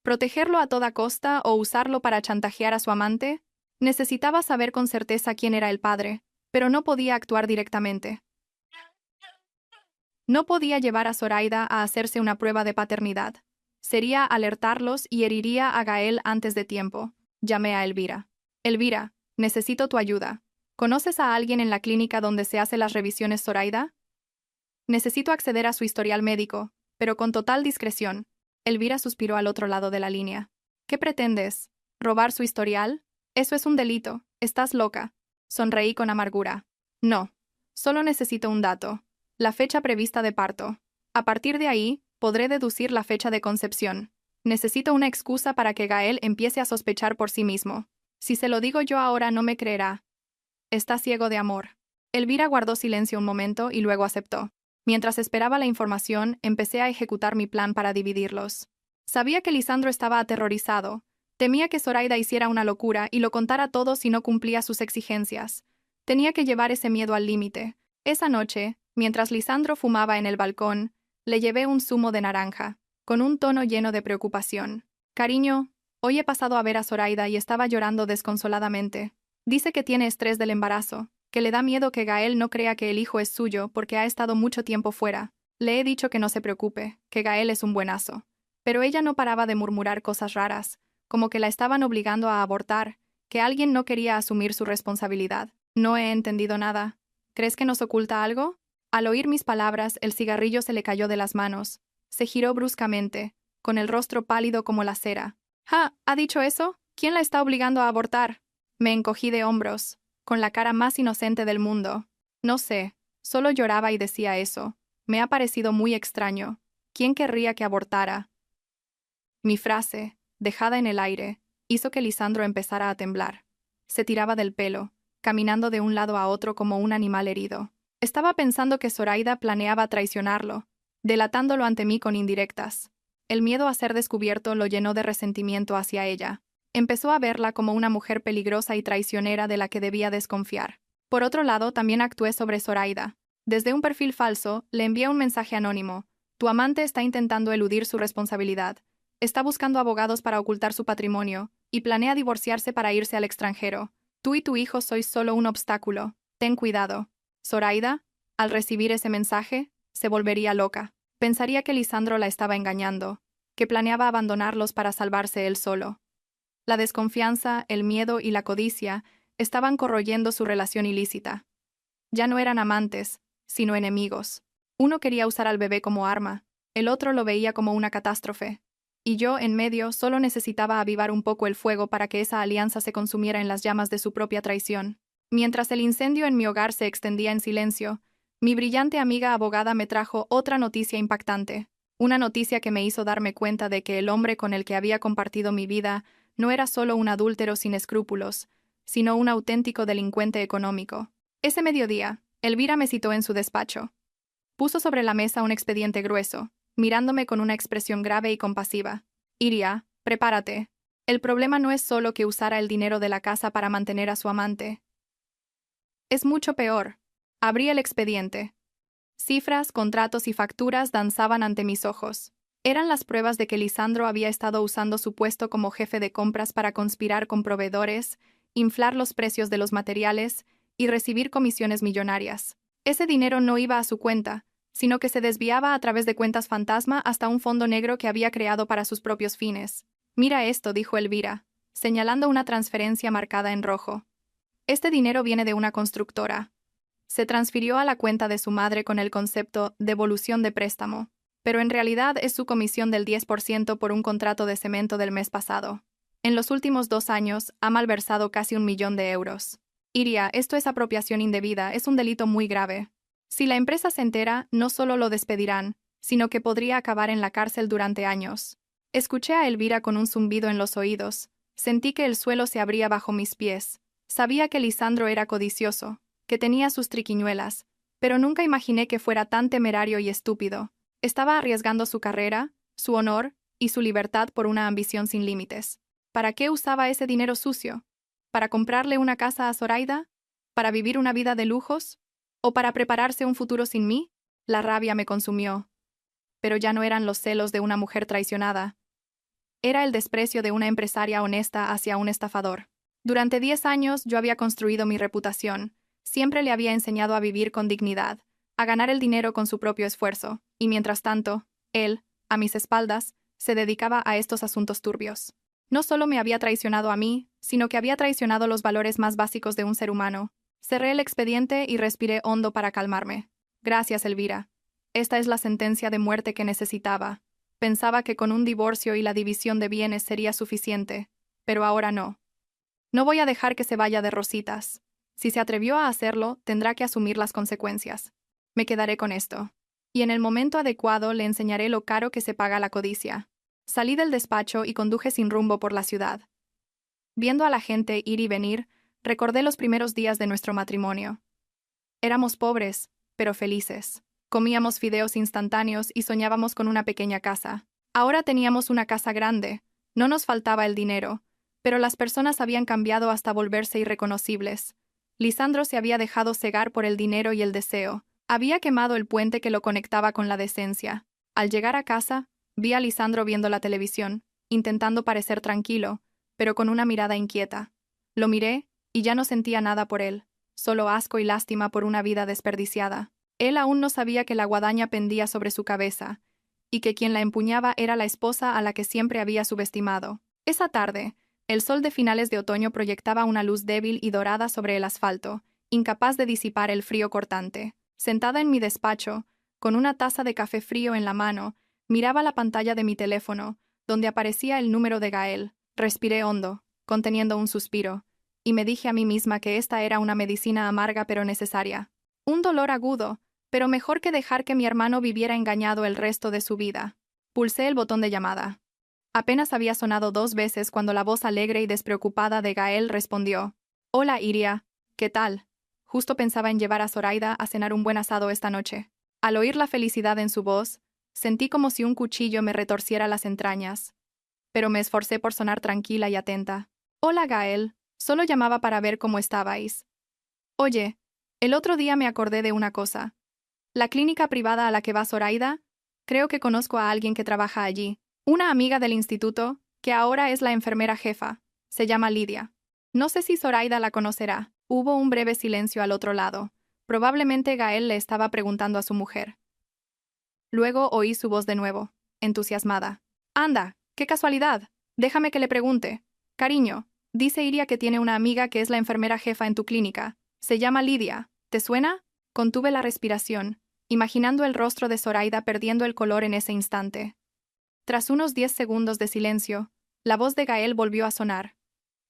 ¿Protegerlo a toda costa o usarlo para chantajear a su amante? Necesitaba saber con certeza quién era el padre, pero no podía actuar directamente. No podía llevar a Zoraida a hacerse una prueba de paternidad. Sería alertarlos y heriría a Gael antes de tiempo. Llamé a Elvira. Elvira, necesito tu ayuda. ¿Conoces a alguien en la clínica donde se hace las revisiones Zoraida? Necesito acceder a su historial médico, pero con total discreción. Elvira suspiró al otro lado de la línea. ¿Qué pretendes? ¿Robar su historial? Eso es un delito. Estás loca. Sonreí con amargura. No. Solo necesito un dato. La fecha prevista de parto. A partir de ahí, podré deducir la fecha de concepción. Necesito una excusa para que Gael empiece a sospechar por sí mismo. Si se lo digo yo ahora no me creerá. Está ciego de amor. Elvira guardó silencio un momento y luego aceptó. Mientras esperaba la información, empecé a ejecutar mi plan para dividirlos. Sabía que Lisandro estaba aterrorizado. Temía que Zoraida hiciera una locura y lo contara todo si no cumplía sus exigencias. Tenía que llevar ese miedo al límite. Esa noche, mientras Lisandro fumaba en el balcón, le llevé un zumo de naranja, con un tono lleno de preocupación. Cariño, hoy he pasado a ver a Zoraida y estaba llorando desconsoladamente. Dice que tiene estrés del embarazo, que le da miedo que Gael no crea que el hijo es suyo porque ha estado mucho tiempo fuera. Le he dicho que no se preocupe, que Gael es un buenazo. Pero ella no paraba de murmurar cosas raras, como que la estaban obligando a abortar, que alguien no quería asumir su responsabilidad. No he entendido nada. ¿Crees que nos oculta algo? Al oír mis palabras, el cigarrillo se le cayó de las manos. Se giró bruscamente, con el rostro pálido como la cera. «Ja, ¿ha dicho eso? ¿Quién la está obligando a abortar?» Me encogí de hombros, con la cara más inocente del mundo. No sé, solo lloraba y decía eso. Me ha parecido muy extraño. ¿Quién querría que abortara? Mi frase, dejada en el aire, hizo que Lisandro empezara a temblar. Se tiraba del pelo, caminando de un lado a otro como un animal herido. Estaba pensando que Zoraida planeaba traicionarlo, delatándolo ante mí con indirectas. El miedo a ser descubierto lo llenó de resentimiento hacia ella. Empezó a verla como una mujer peligrosa y traicionera de la que debía desconfiar. Por otro lado, también actué sobre Zoraida. Desde un perfil falso, le envié un mensaje anónimo. Tu amante está intentando eludir su responsabilidad. Está buscando abogados para ocultar su patrimonio, y planea divorciarse para irse al extranjero. Tú y tu hijo sois solo un obstáculo. Ten cuidado. Zoraida, al recibir ese mensaje, se volvería loca. Pensaría que Lisandro la estaba engañando, que planeaba abandonarlos para salvarse él solo. La desconfianza, el miedo y la codicia estaban corroyendo su relación ilícita. Ya no eran amantes, sino enemigos. Uno quería usar al bebé como arma, el otro lo veía como una catástrofe. Y yo, en medio, solo necesitaba avivar un poco el fuego para que esa alianza se consumiera en las llamas de su propia traición. Mientras el incendio en mi hogar se extendía en silencio, mi brillante amiga abogada me trajo otra noticia impactante. Una noticia que me hizo darme cuenta de que el hombre con el que había compartido mi vida no era solo un adúltero sin escrúpulos, sino un auténtico delincuente económico. Ese mediodía, Elvira me citó en su despacho. Puso sobre la mesa un expediente grueso, mirándome con una expresión grave y compasiva. Iria, prepárate. El problema no es solo que usara el dinero de la casa para mantener a su amante. Es mucho peor. Abrí el expediente. Cifras, contratos y facturas danzaban ante mis ojos. Eran las pruebas de que Lisandro había estado usando su puesto como jefe de compras para conspirar con proveedores, inflar los precios de los materiales y recibir comisiones millonarias. Ese dinero no iba a su cuenta, sino que se desviaba a través de cuentas fantasma hasta un fondo negro que había creado para sus propios fines. Mira esto, dijo Elvira, señalando una transferencia marcada en rojo. Este dinero viene de una constructora. Se transfirió a la cuenta de su madre con el concepto devolución de préstamo, pero en realidad es su comisión del 10% por un contrato de cemento del mes pasado. En los últimos 2 años ha malversado casi 1 millón de euros. Iria, esto es apropiación indebida, es un delito muy grave. Si la empresa se entera, no solo lo despedirán, sino que podría acabar en la cárcel durante años. Escuché a Elvira con un zumbido en los oídos. Sentí que el suelo se abría bajo mis pies. Sabía que Lisandro era codicioso, que tenía sus triquiñuelas, pero nunca imaginé que fuera tan temerario y estúpido. Estaba arriesgando su carrera, su honor y su libertad por una ambición sin límites. ¿Para qué usaba ese dinero sucio? ¿Para comprarle una casa a Zoraida? ¿Para vivir una vida de lujos? ¿O para prepararse un futuro sin mí? La rabia me consumió. Pero ya no eran los celos de una mujer traicionada. Era el desprecio de una empresaria honesta hacia un estafador. Durante 10 años yo había construido mi reputación. Siempre le había enseñado a vivir con dignidad, a ganar el dinero con su propio esfuerzo, y mientras tanto, él, a mis espaldas, se dedicaba a estos asuntos turbios. No solo me había traicionado a mí, sino que había traicionado los valores más básicos de un ser humano. Cerré el expediente y respiré hondo para calmarme. Gracias, Elvira. Esta es la sentencia de muerte que necesitaba. Pensaba que con un divorcio y la división de bienes sería suficiente, pero ahora no. No voy a dejar que se vaya de rositas. Si se atrevió a hacerlo, tendrá que asumir las consecuencias. Me quedaré con esto. Y en el momento adecuado le enseñaré lo caro que se paga la codicia. Salí del despacho y conduje sin rumbo por la ciudad. Viendo a la gente ir y venir, recordé los primeros días de nuestro matrimonio. Éramos pobres, pero felices. Comíamos fideos instantáneos y soñábamos con una pequeña casa. Ahora teníamos una casa grande. No nos faltaba el dinero, pero las personas habían cambiado hasta volverse irreconocibles. Lisandro se había dejado cegar por el dinero y el deseo. Había quemado el puente que lo conectaba con la decencia. Al llegar a casa, vi a Lisandro viendo la televisión, intentando parecer tranquilo, pero con una mirada inquieta. Lo miré, y ya no sentía nada por él, solo asco y lástima por una vida desperdiciada. Él aún no sabía que la guadaña pendía sobre su cabeza, y que quien la empuñaba era la esposa a la que siempre había subestimado. Esa tarde, el sol de finales de otoño proyectaba una luz débil y dorada sobre el asfalto, incapaz de disipar el frío cortante. Sentada en mi despacho, con una taza de café frío en la mano, miraba la pantalla de mi teléfono, donde aparecía el número de Gael. Respiré hondo, conteniendo un suspiro, y me dije a mí misma que esta era una medicina amarga pero necesaria. Un dolor agudo, pero mejor que dejar que mi hermano viviera engañado el resto de su vida. Pulsé el botón de llamada. Apenas había sonado 2 veces cuando la voz alegre y despreocupada de Gael respondió. «Hola, Iria. ¿Qué tal? Justo pensaba en llevar a Zoraida a cenar un buen asado esta noche». Al oír la felicidad en su voz, sentí como si un cuchillo me retorciera las entrañas. Pero me esforcé por sonar tranquila y atenta. «Hola, Gael. Solo llamaba para ver cómo estabais. Oye, el otro día me acordé de una cosa. La clínica privada a la que va Zoraida, creo que conozco a alguien que trabaja allí. Una amiga del instituto, que ahora es la enfermera jefa. Se llama Lidia. No sé si Zoraida la conocerá». Hubo un breve silencio al otro lado. Probablemente Gael le estaba preguntando a su mujer. Luego oí su voz de nuevo, entusiasmada. «Anda, qué casualidad. Déjame que le pregunte. Cariño, dice Iria que tiene una amiga que es la enfermera jefa en tu clínica. Se llama Lidia. ¿Te suena?» Contuve la respiración, imaginando el rostro de Zoraida perdiendo el color en ese instante. Tras unos 10 segundos de silencio, la voz de Gael volvió a sonar,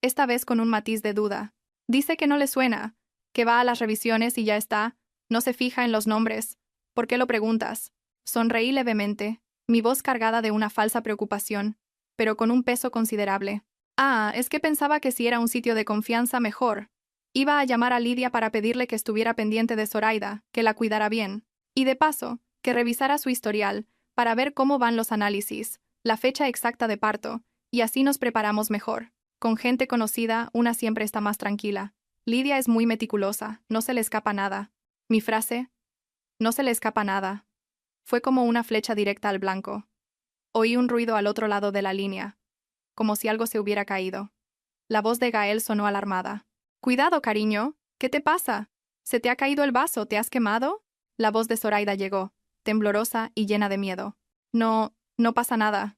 esta vez con un matiz de duda. «Dice que no le suena, que va a las revisiones y ya está, no se fija en los nombres. ¿Por qué lo preguntas?» Sonreí levemente, mi voz cargada de una falsa preocupación, pero con un peso considerable. «Ah, es que pensaba que si era un sitio de confianza mejor. Iba a llamar a Lidia para pedirle que estuviera pendiente de Zoraida, que la cuidara bien. Y de paso, que revisara su historial, para ver cómo van los análisis, la fecha exacta de parto, y así nos preparamos mejor. Con gente conocida, una siempre está más tranquila. Lidia es muy meticulosa, no se le escapa nada». Mi frase, «no se le escapa nada», fue como una flecha directa al blanco. Oí un ruido al otro lado de la línea, como si algo se hubiera caído. La voz de Gael sonó alarmada. «Cuidado, cariño, ¿qué te pasa? ¿Se te ha caído el vaso? ¿Te has quemado?» La voz de Zoraida llegó, temblorosa y llena de miedo. «No, no pasa nada.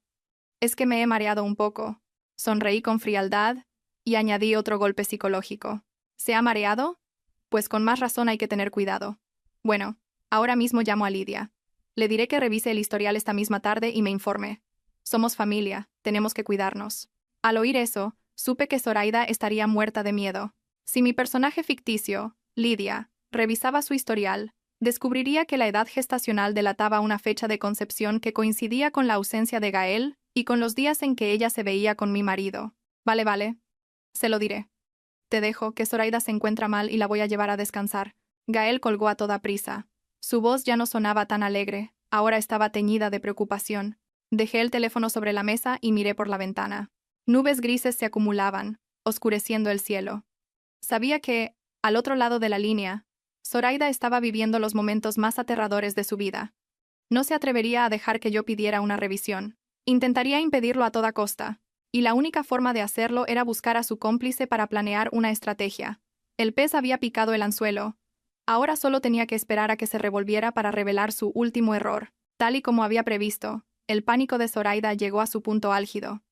Es que me he mareado un poco». Sonreí con frialdad y añadí otro golpe psicológico. «¿Se ha mareado? Pues con más razón hay que tener cuidado. Bueno, ahora mismo llamo a Lidia. Le diré que revise el historial esta misma tarde y me informe. Somos familia, tenemos que cuidarnos». Al oír eso, supe que Zoraida estaría muerta de miedo. Si mi personaje ficticio, Lidia, revisaba su historial, descubriría que la edad gestacional delataba una fecha de concepción que coincidía con la ausencia de Gael y con los días en que ella se veía con mi marido. Vale. Se lo diré. Te dejo, que Zoraida se encuentra mal y la voy a llevar a descansar». Gael colgó a toda prisa. Su voz ya no sonaba tan alegre, ahora estaba teñida de preocupación. Dejé el teléfono sobre la mesa y miré por la ventana. Nubes grises se acumulaban, oscureciendo el cielo. Sabía que, al otro lado de la línea, Zoraida estaba viviendo los momentos más aterradores de su vida. No se atrevería a dejar que yo pidiera una revisión. Intentaría impedirlo a toda costa, y la única forma de hacerlo era buscar a su cómplice para planear una estrategia. El pez había picado el anzuelo. Ahora solo tenía que esperar a que se revolviera para revelar su último error. Tal y como había previsto, el pánico de Zoraida llegó a su punto álgido.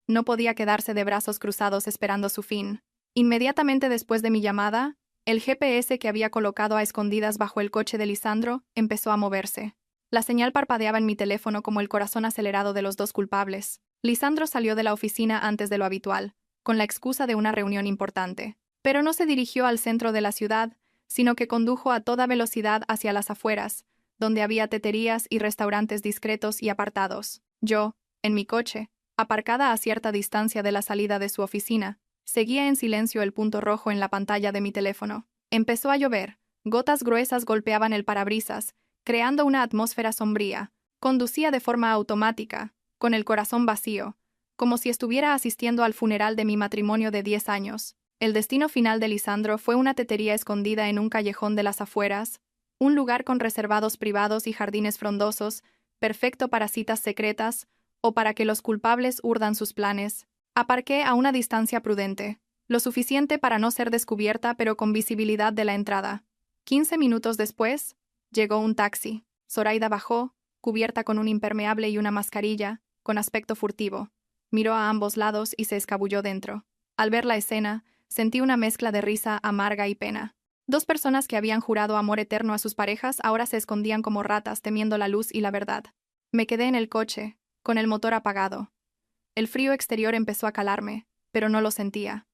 No podía quedarse de brazos cruzados esperando su fin. Inmediatamente después de mi llamada, el GPS que había colocado a escondidas bajo el coche de Lisandro empezó a moverse. La señal parpadeaba en mi teléfono como el corazón acelerado de los dos culpables. Lisandro salió de la oficina antes de lo habitual, con la excusa de una reunión importante. Pero no se dirigió al centro de la ciudad, sino que condujo a toda velocidad hacia las afueras, donde había teterías y restaurantes discretos y apartados. Yo, en mi coche, aparcada a cierta distancia de la salida de su oficina, seguía en silencio el punto rojo en la pantalla de mi teléfono. Empezó a llover, gotas gruesas golpeaban el parabrisas, creando una atmósfera sombría. Conducía de forma automática, con el corazón vacío, como si estuviera asistiendo al funeral de mi matrimonio de 10 años. El destino final de Lisandro fue una tetería escondida en un callejón de las afueras, un lugar con reservados privados y jardines frondosos, perfecto para citas secretas o para que los culpables urdan sus planes. Aparqué a una distancia prudente, lo suficiente para no ser descubierta pero con visibilidad de la entrada. 15 minutos después, Llegó un taxi. Zoraida bajó, cubierta con un impermeable y una mascarilla, con aspecto furtivo. Miró a ambos lados y se escabulló dentro. Al ver la escena, sentí una mezcla de risa amarga y pena. Dos personas que habían jurado amor eterno a sus parejas ahora se escondían como ratas temiendo la luz y la verdad. Me quedé en el coche, con el motor apagado. El frío exterior empezó a calarme, pero no lo sentía.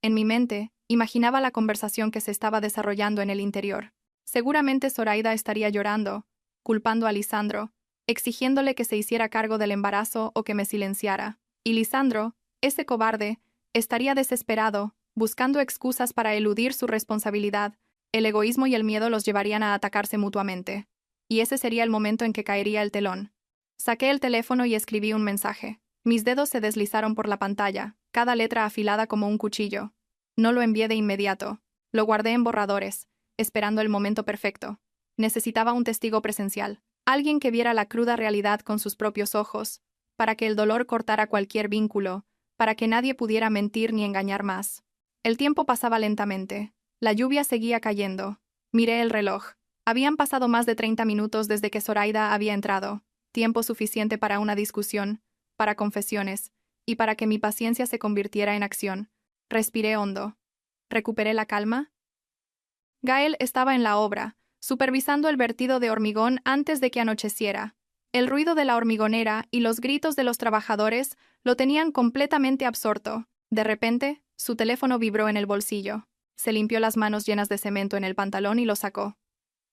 En mi mente, imaginaba la conversación que se estaba desarrollando en el interior. Seguramente Zoraida estaría llorando, culpando a Lisandro, exigiéndole que se hiciera cargo del embarazo o que me silenciara. Y Lisandro, ese cobarde, estaría desesperado, buscando excusas para eludir su responsabilidad. El egoísmo y el miedo los llevarían a atacarse mutuamente. Y ese sería el momento en que caería el telón. Saqué el teléfono y escribí un mensaje. Mis dedos se deslizaron por la pantalla, cada letra afilada como un cuchillo. No lo envié de inmediato. Lo guardé en borradores, esperando el momento perfecto. Necesitaba un testigo presencial, alguien que viera la cruda realidad con sus propios ojos, para que el dolor cortara cualquier vínculo, para que nadie pudiera mentir ni engañar más. El tiempo pasaba lentamente. La lluvia seguía cayendo. Miré el reloj. Habían pasado más de 30 minutos desde que Zoraida había entrado, tiempo suficiente para una discusión, para confesiones, y para que mi paciencia se convirtiera en acción. Respiré hondo. ¿Recuperé la calma? Gael estaba en la obra, supervisando el vertido de hormigón antes de que anocheciera. El ruido de la hormigonera y los gritos de los trabajadores lo tenían completamente absorto. De repente, su teléfono vibró en el bolsillo. Se limpió las manos llenas de cemento en el pantalón y lo sacó.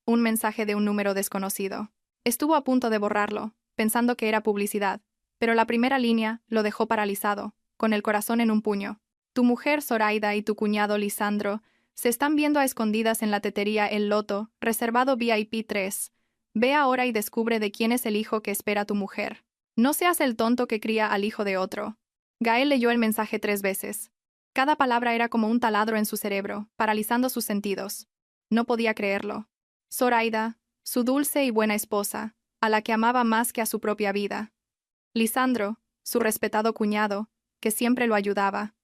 Un mensaje de un número desconocido. Estuvo a punto de borrarlo, pensando que era publicidad, pero la primera línea lo dejó paralizado, con el corazón en un puño. Tu mujer Zoraida y tu cuñado Lisandro se están viendo a escondidas en la tetería El Loto, reservado VIP 3. Ve ahora y descubre de quién es el hijo que espera tu mujer. No seas el tonto que cría al hijo de otro. Gael leyó el mensaje 3 veces. Cada palabra era como un taladro en su cerebro, paralizando sus sentidos. No podía creerlo. Zoraida, su dulce y buena esposa, a la que amaba más que a su propia vida. Lisandro, su respetado cuñado, que siempre lo ayudaba.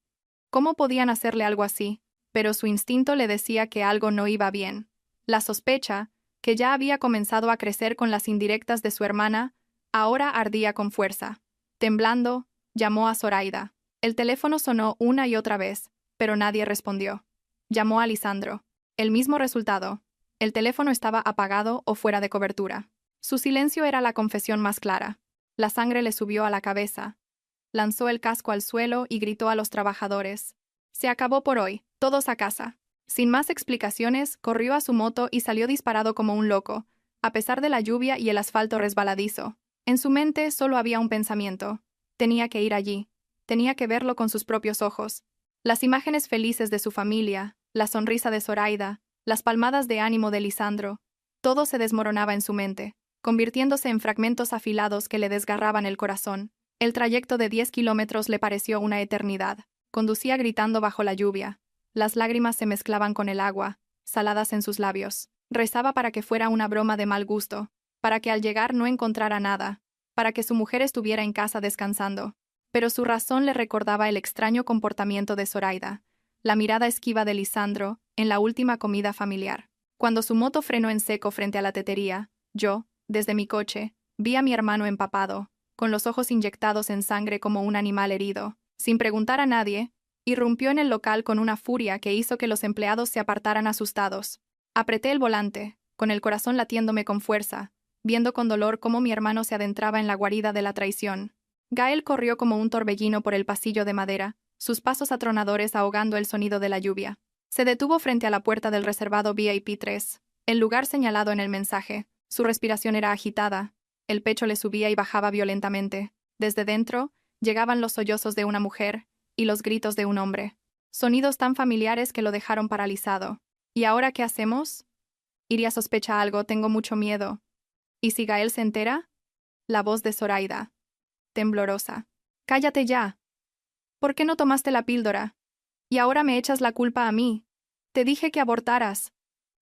¿Cómo podían hacerle algo así? Pero su instinto le decía que algo no iba bien. La sospecha, que ya había comenzado a crecer con las indirectas de su hermana, ahora ardía con fuerza. Temblando, llamó a Zoraida. El teléfono sonó una y otra vez, pero nadie respondió. Llamó a Lisandro. El mismo resultado. El teléfono estaba apagado o fuera de cobertura. Su silencio era la confesión más clara. La sangre le subió a la cabeza. Lanzó el casco al suelo y gritó a los trabajadores. Se acabó por hoy, todos a casa. Sin más explicaciones, corrió a su moto y salió disparado como un loco, a pesar de la lluvia y el asfalto resbaladizo. En su mente solo había un pensamiento. Tenía que ir allí. Tenía que verlo con sus propios ojos. Las imágenes felices de su familia, la sonrisa de Zoraida, las palmadas de ánimo de Lisandro, todo se desmoronaba en su mente, convirtiéndose en fragmentos afilados que le desgarraban el corazón. El trayecto de 10 kilómetros le pareció una eternidad. Conducía gritando bajo la lluvia. Las lágrimas se mezclaban con el agua, saladas en sus labios. Rezaba para que fuera una broma de mal gusto, para que al llegar no encontrara nada, para que su mujer estuviera en casa descansando. Pero su razón le recordaba el extraño comportamiento de Zoraida, la mirada esquiva de Lisandro en la última comida familiar. Cuando su moto frenó en seco frente a la tetería, yo, desde mi coche, vi a mi hermano empapado, con los ojos inyectados en sangre como un animal herido. Sin preguntar a nadie, irrumpió en el local con una furia que hizo que los empleados se apartaran asustados. Apreté el volante, con el corazón latiéndome con fuerza, viendo con dolor cómo mi hermano se adentraba en la guarida de la traición. Gael corrió como un torbellino por el pasillo de madera, sus pasos atronadores ahogando el sonido de la lluvia. Se detuvo frente a la puerta del reservado VIP 3, el lugar señalado en el mensaje. Su respiración era agitada, el pecho le subía y bajaba violentamente. Desde dentro, llegaban los sollozos de una mujer y los gritos de un hombre. Sonidos tan familiares que lo dejaron paralizado. ¿Y ahora qué hacemos? Iria sospecha algo, tengo mucho miedo. ¿Y si Gael se entera? La voz de Zoraida, temblorosa. ¡Cállate ya! ¿Por qué no tomaste la píldora? Y ahora me echas la culpa a mí. Te dije que abortaras.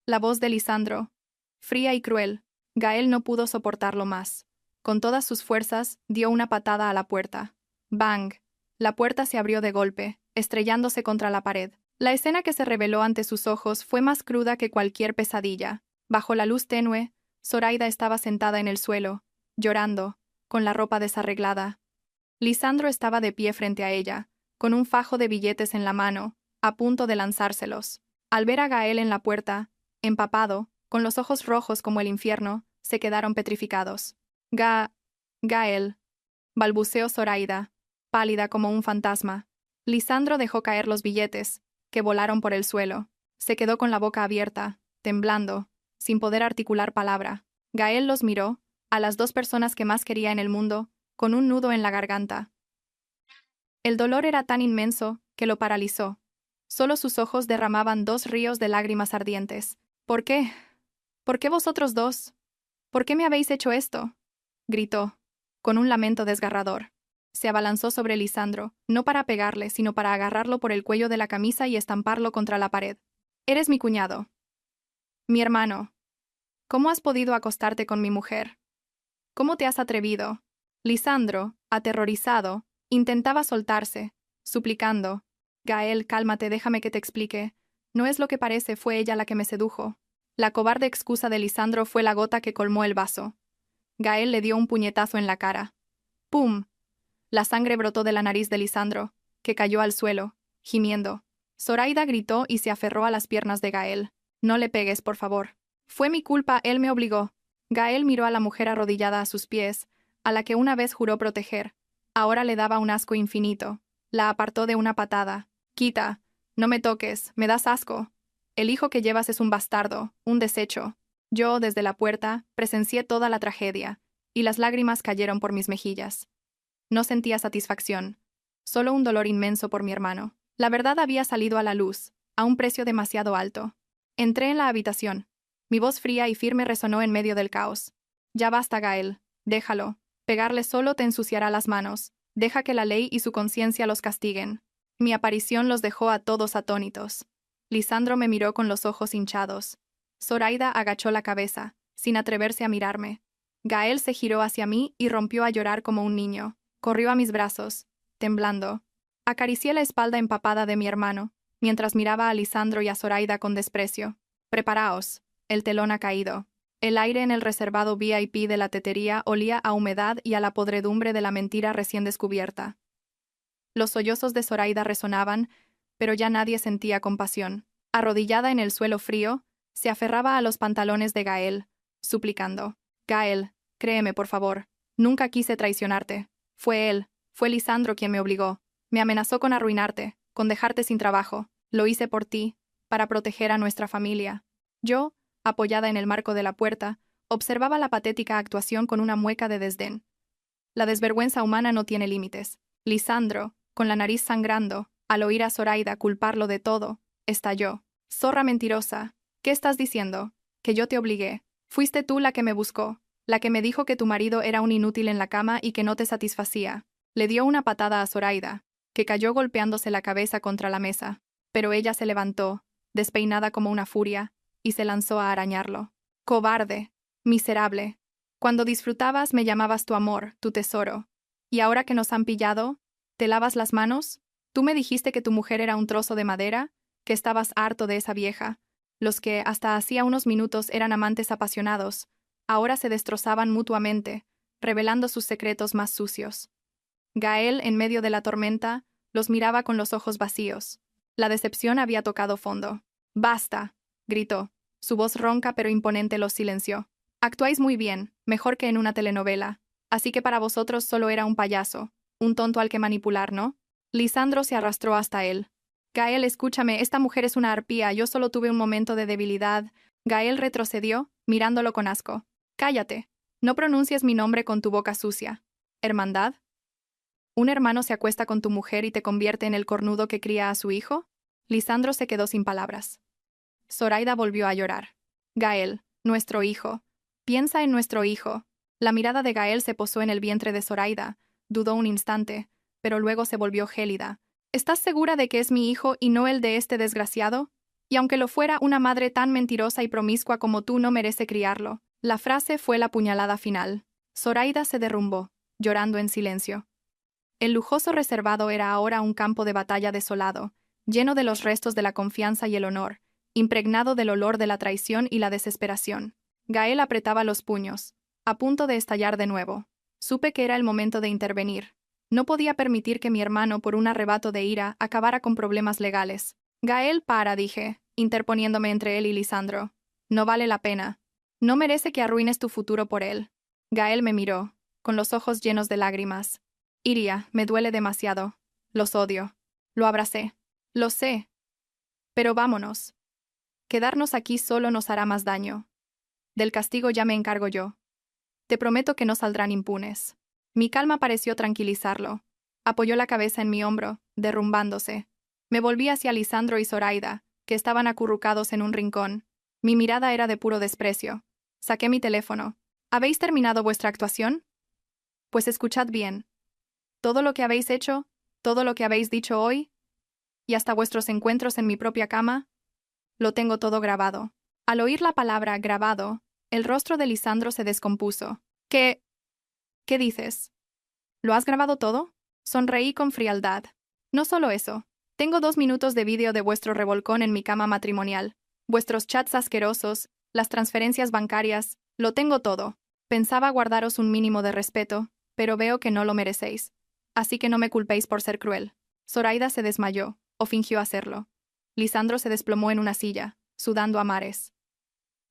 La voz de Lisandro, fría y cruel. Gael no pudo soportarlo más. Con todas sus fuerzas, dio una patada a la puerta. ¡Bang! La puerta se abrió de golpe, estrellándose contra la pared. La escena que se reveló ante sus ojos fue más cruda que cualquier pesadilla. Bajo la luz tenue, Zoraida estaba sentada en el suelo, llorando, con la ropa desarreglada. Lisandro estaba de pie frente a ella, con un fajo de billetes en la mano, a punto de lanzárselos. Al ver a Gael en la puerta, empapado, con los ojos rojos como el infierno, se quedaron petrificados. Gael, balbuceó Zoraida, pálida como un fantasma. Lisandro dejó caer los billetes, que volaron por el suelo. Se quedó con la boca abierta, temblando, sin poder articular palabra. Gael los miró, a las dos personas que más quería en el mundo, con un nudo en la garganta. El dolor era tan inmenso que lo paralizó. Solo sus ojos derramaban 2 ríos de lágrimas ardientes. ¿Por qué? ¿Por qué vosotros dos? ¿Por qué me habéis hecho esto? Gritó, con un lamento desgarrador. Se abalanzó sobre Lisandro, no para pegarle, sino para agarrarlo por el cuello de la camisa y estamparlo contra la pared. Eres mi cuñado. Mi hermano. ¿Cómo has podido acostarte con mi mujer? ¿Cómo te has atrevido? Lisandro, aterrorizado, intentaba soltarse, suplicando. Gael, cálmate, déjame que te explique. No es lo que parece, fue ella la que me sedujo. La cobarde excusa de Lisandro fue la gota que colmó el vaso. Gael le dio un puñetazo en la cara. ¡Pum! La sangre brotó de la nariz de Lisandro, que cayó al suelo, gimiendo. Zoraida gritó y se aferró a las piernas de Gael. No le pegues, por favor. Fue mi culpa, él me obligó. Gael miró a la mujer arrodillada a sus pies, a la que una vez juró proteger. Ahora le daba un asco infinito. La apartó de una patada. Quita, no me toques, me das asco. El hijo que llevas es un bastardo, un desecho. Yo, desde la puerta, presencié toda la tragedia, y las lágrimas cayeron por mis mejillas. No sentía satisfacción, solo un dolor inmenso por mi hermano. La verdad había salido a la luz, a un precio demasiado alto. Entré en la habitación. Mi voz fría y firme resonó en medio del caos. Ya basta, Gael, déjalo. Pegarle solo te ensuciará las manos. Deja que la ley y su conciencia los castiguen. Mi aparición los dejó a todos atónitos. Lisandro me miró con los ojos hinchados. Zoraida agachó la cabeza, sin atreverse a mirarme. Gael se giró hacia mí y rompió a llorar como un niño. Corrió a mis brazos, temblando. Acaricié la espalda empapada de mi hermano, mientras miraba a Lisandro y a Zoraida con desprecio. Preparaos, el telón ha caído. El aire en el reservado VIP de la tetería olía a humedad y a la podredumbre de la mentira recién descubierta. Los sollozos de Zoraida resonaban, pero ya nadie sentía compasión. Arrodillada en el suelo frío, se aferraba a los pantalones de Gael, suplicando. Gael, créeme, por favor. Nunca quise traicionarte. Fue Lisandro quien me obligó. Me amenazó con arruinarte, con dejarte sin trabajo. Lo hice por ti, para proteger a nuestra familia. Yo, apoyada en el marco de la puerta, observaba la patética actuación con una mueca de desdén. La desvergüenza humana no tiene límites. Lisandro, con la nariz sangrando, al oír a Zoraida culparlo de todo, estalló. Zorra mentirosa, ¿qué estás diciendo? Que yo te obligué. Fuiste tú la que me buscó, la que me dijo que tu marido era un inútil en la cama y que no te satisfacía. Le dio una patada a Zoraida, que cayó golpeándose la cabeza contra la mesa, pero ella se levantó, despeinada como una furia, y se lanzó a arañarlo. Cobarde, miserable. Cuando disfrutabas me llamabas tu amor, tu tesoro. ¿Y ahora que nos han pillado, te lavas las manos? Tú me dijiste que tu mujer era un trozo de madera, que estabas harto de esa vieja. Los que, hasta hacía unos minutos, eran amantes apasionados, ahora se destrozaban mutuamente, revelando sus secretos más sucios. Gael, en medio de la tormenta, los miraba con los ojos vacíos. La decepción había tocado fondo. «¡Basta!», gritó. Su voz ronca pero imponente los silenció. «Actuáis muy bien, mejor que en una telenovela. Así que para vosotros solo era un payaso, un tonto al que manipular, ¿no?». Lisandro se arrastró hasta él. «Gael, escúchame, esta mujer es una arpía, yo solo tuve un momento de debilidad». Gael retrocedió, mirándolo con asco. «Cállate. No pronuncies mi nombre con tu boca sucia». «¿Hermandad? ¿Un hermano se acuesta con tu mujer y te convierte en el cornudo que cría a su hijo?». Lisandro se quedó sin palabras. Zoraida volvió a llorar. «Gael, nuestro hijo. Piensa en nuestro hijo». La mirada de Gael se posó en el vientre de Zoraida, dudó un instante, pero luego se volvió gélida. «¿Estás segura de que es mi hijo y no el de este desgraciado? Y aunque lo fuera, una madre tan mentirosa y promiscua como tú no merece criarlo». La frase fue la puñalada final. Zoraida se derrumbó, llorando en silencio. El lujoso reservado era ahora un campo de batalla desolado, lleno de los restos de la confianza y el honor, impregnado del olor de la traición y la desesperación. Gael apretaba los puños, a punto de estallar de nuevo. Supe que era el momento de intervenir. No podía permitir que mi hermano, por un arrebato de ira, acabara con problemas legales. Gael, dije, interponiéndome entre él y Lisandro. No vale la pena. No merece que arruines tu futuro por él. Gael me miró, con los ojos llenos de lágrimas. Iria, me duele demasiado. Los odio. Lo abracé. Lo sé. Pero vámonos. Quedarnos aquí solo nos hará más daño. Del castigo ya me encargo yo. Te prometo que no saldrán impunes. Mi calma pareció tranquilizarlo. Apoyó la cabeza en mi hombro, derrumbándose. Me volví hacia Lisandro y Zoraida, que estaban acurrucados en un rincón. Mi mirada era de puro desprecio. Saqué mi teléfono. ¿Habéis terminado vuestra actuación? Pues escuchad bien. Todo lo que habéis hecho, todo lo que habéis dicho hoy, y hasta vuestros encuentros en mi propia cama, lo tengo todo grabado. Al oír la palabra grabado, el rostro de Lisandro se descompuso. ¿Qué dices? ¿Lo has grabado todo? Sonreí con frialdad. No solo eso. Tengo 2 minutos de vídeo de vuestro revolcón en mi cama matrimonial. Vuestros chats asquerosos, las transferencias bancarias, lo tengo todo. Pensaba guardaros un mínimo de respeto, pero veo que no lo merecéis. Así que no me culpéis por ser cruel. Zoraida se desmayó, o fingió hacerlo. Lisandro se desplomó en una silla, sudando a mares.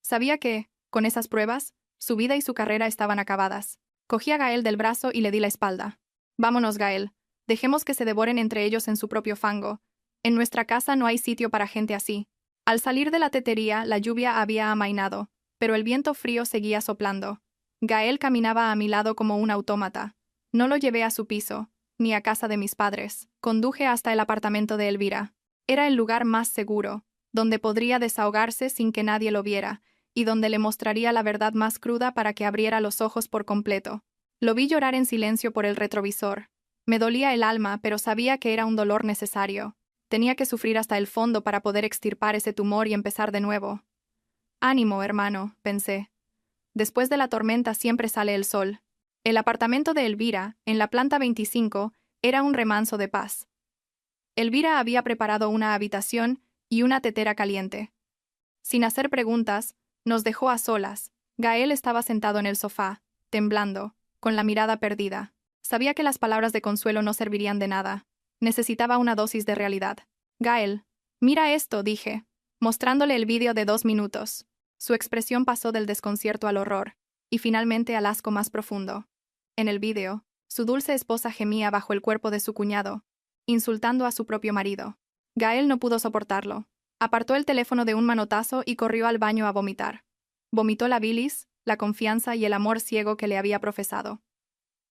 Sabía que, con esas pruebas, su vida y su carrera estaban acabadas. Cogí a Gael del brazo y le di la espalda. Vámonos, Gael. Dejemos que se devoren entre ellos en su propio fango. En nuestra casa no hay sitio para gente así. Al salir de la tetería, la lluvia había amainado, pero el viento frío seguía soplando. Gael caminaba a mi lado como un autómata. No lo llevé a su piso, ni a casa de mis padres. Conduje hasta el apartamento de Elvira. Era el lugar más seguro, donde podría desahogarse sin que nadie lo viera, y donde le mostraría la verdad más cruda para que abriera los ojos por completo. Lo vi llorar en silencio por el retrovisor. Me dolía el alma, pero sabía que era un dolor necesario. Tenía que sufrir hasta el fondo para poder extirpar ese tumor y empezar de nuevo. Ánimo, hermano, pensé. Después de la tormenta siempre sale el sol. El apartamento de Elvira, en la planta 25, era un remanso de paz. Elvira había preparado una habitación y una tetera caliente. Sin hacer preguntas, nos dejó a solas. Gael estaba sentado en el sofá, temblando, con la mirada perdida. Sabía que las palabras de consuelo no servirían de nada. Necesitaba una dosis de realidad. Gael, mira esto, dije, mostrándole el vídeo de 2 minutos. Su expresión pasó del desconcierto al horror, y finalmente al asco más profundo. En el vídeo, su dulce esposa gemía bajo el cuerpo de su cuñado, insultando a su propio marido. Gael no pudo soportarlo. Apartó el teléfono de un manotazo y corrió al baño a vomitar. Vomitó la bilis, la confianza y el amor ciego que le había profesado.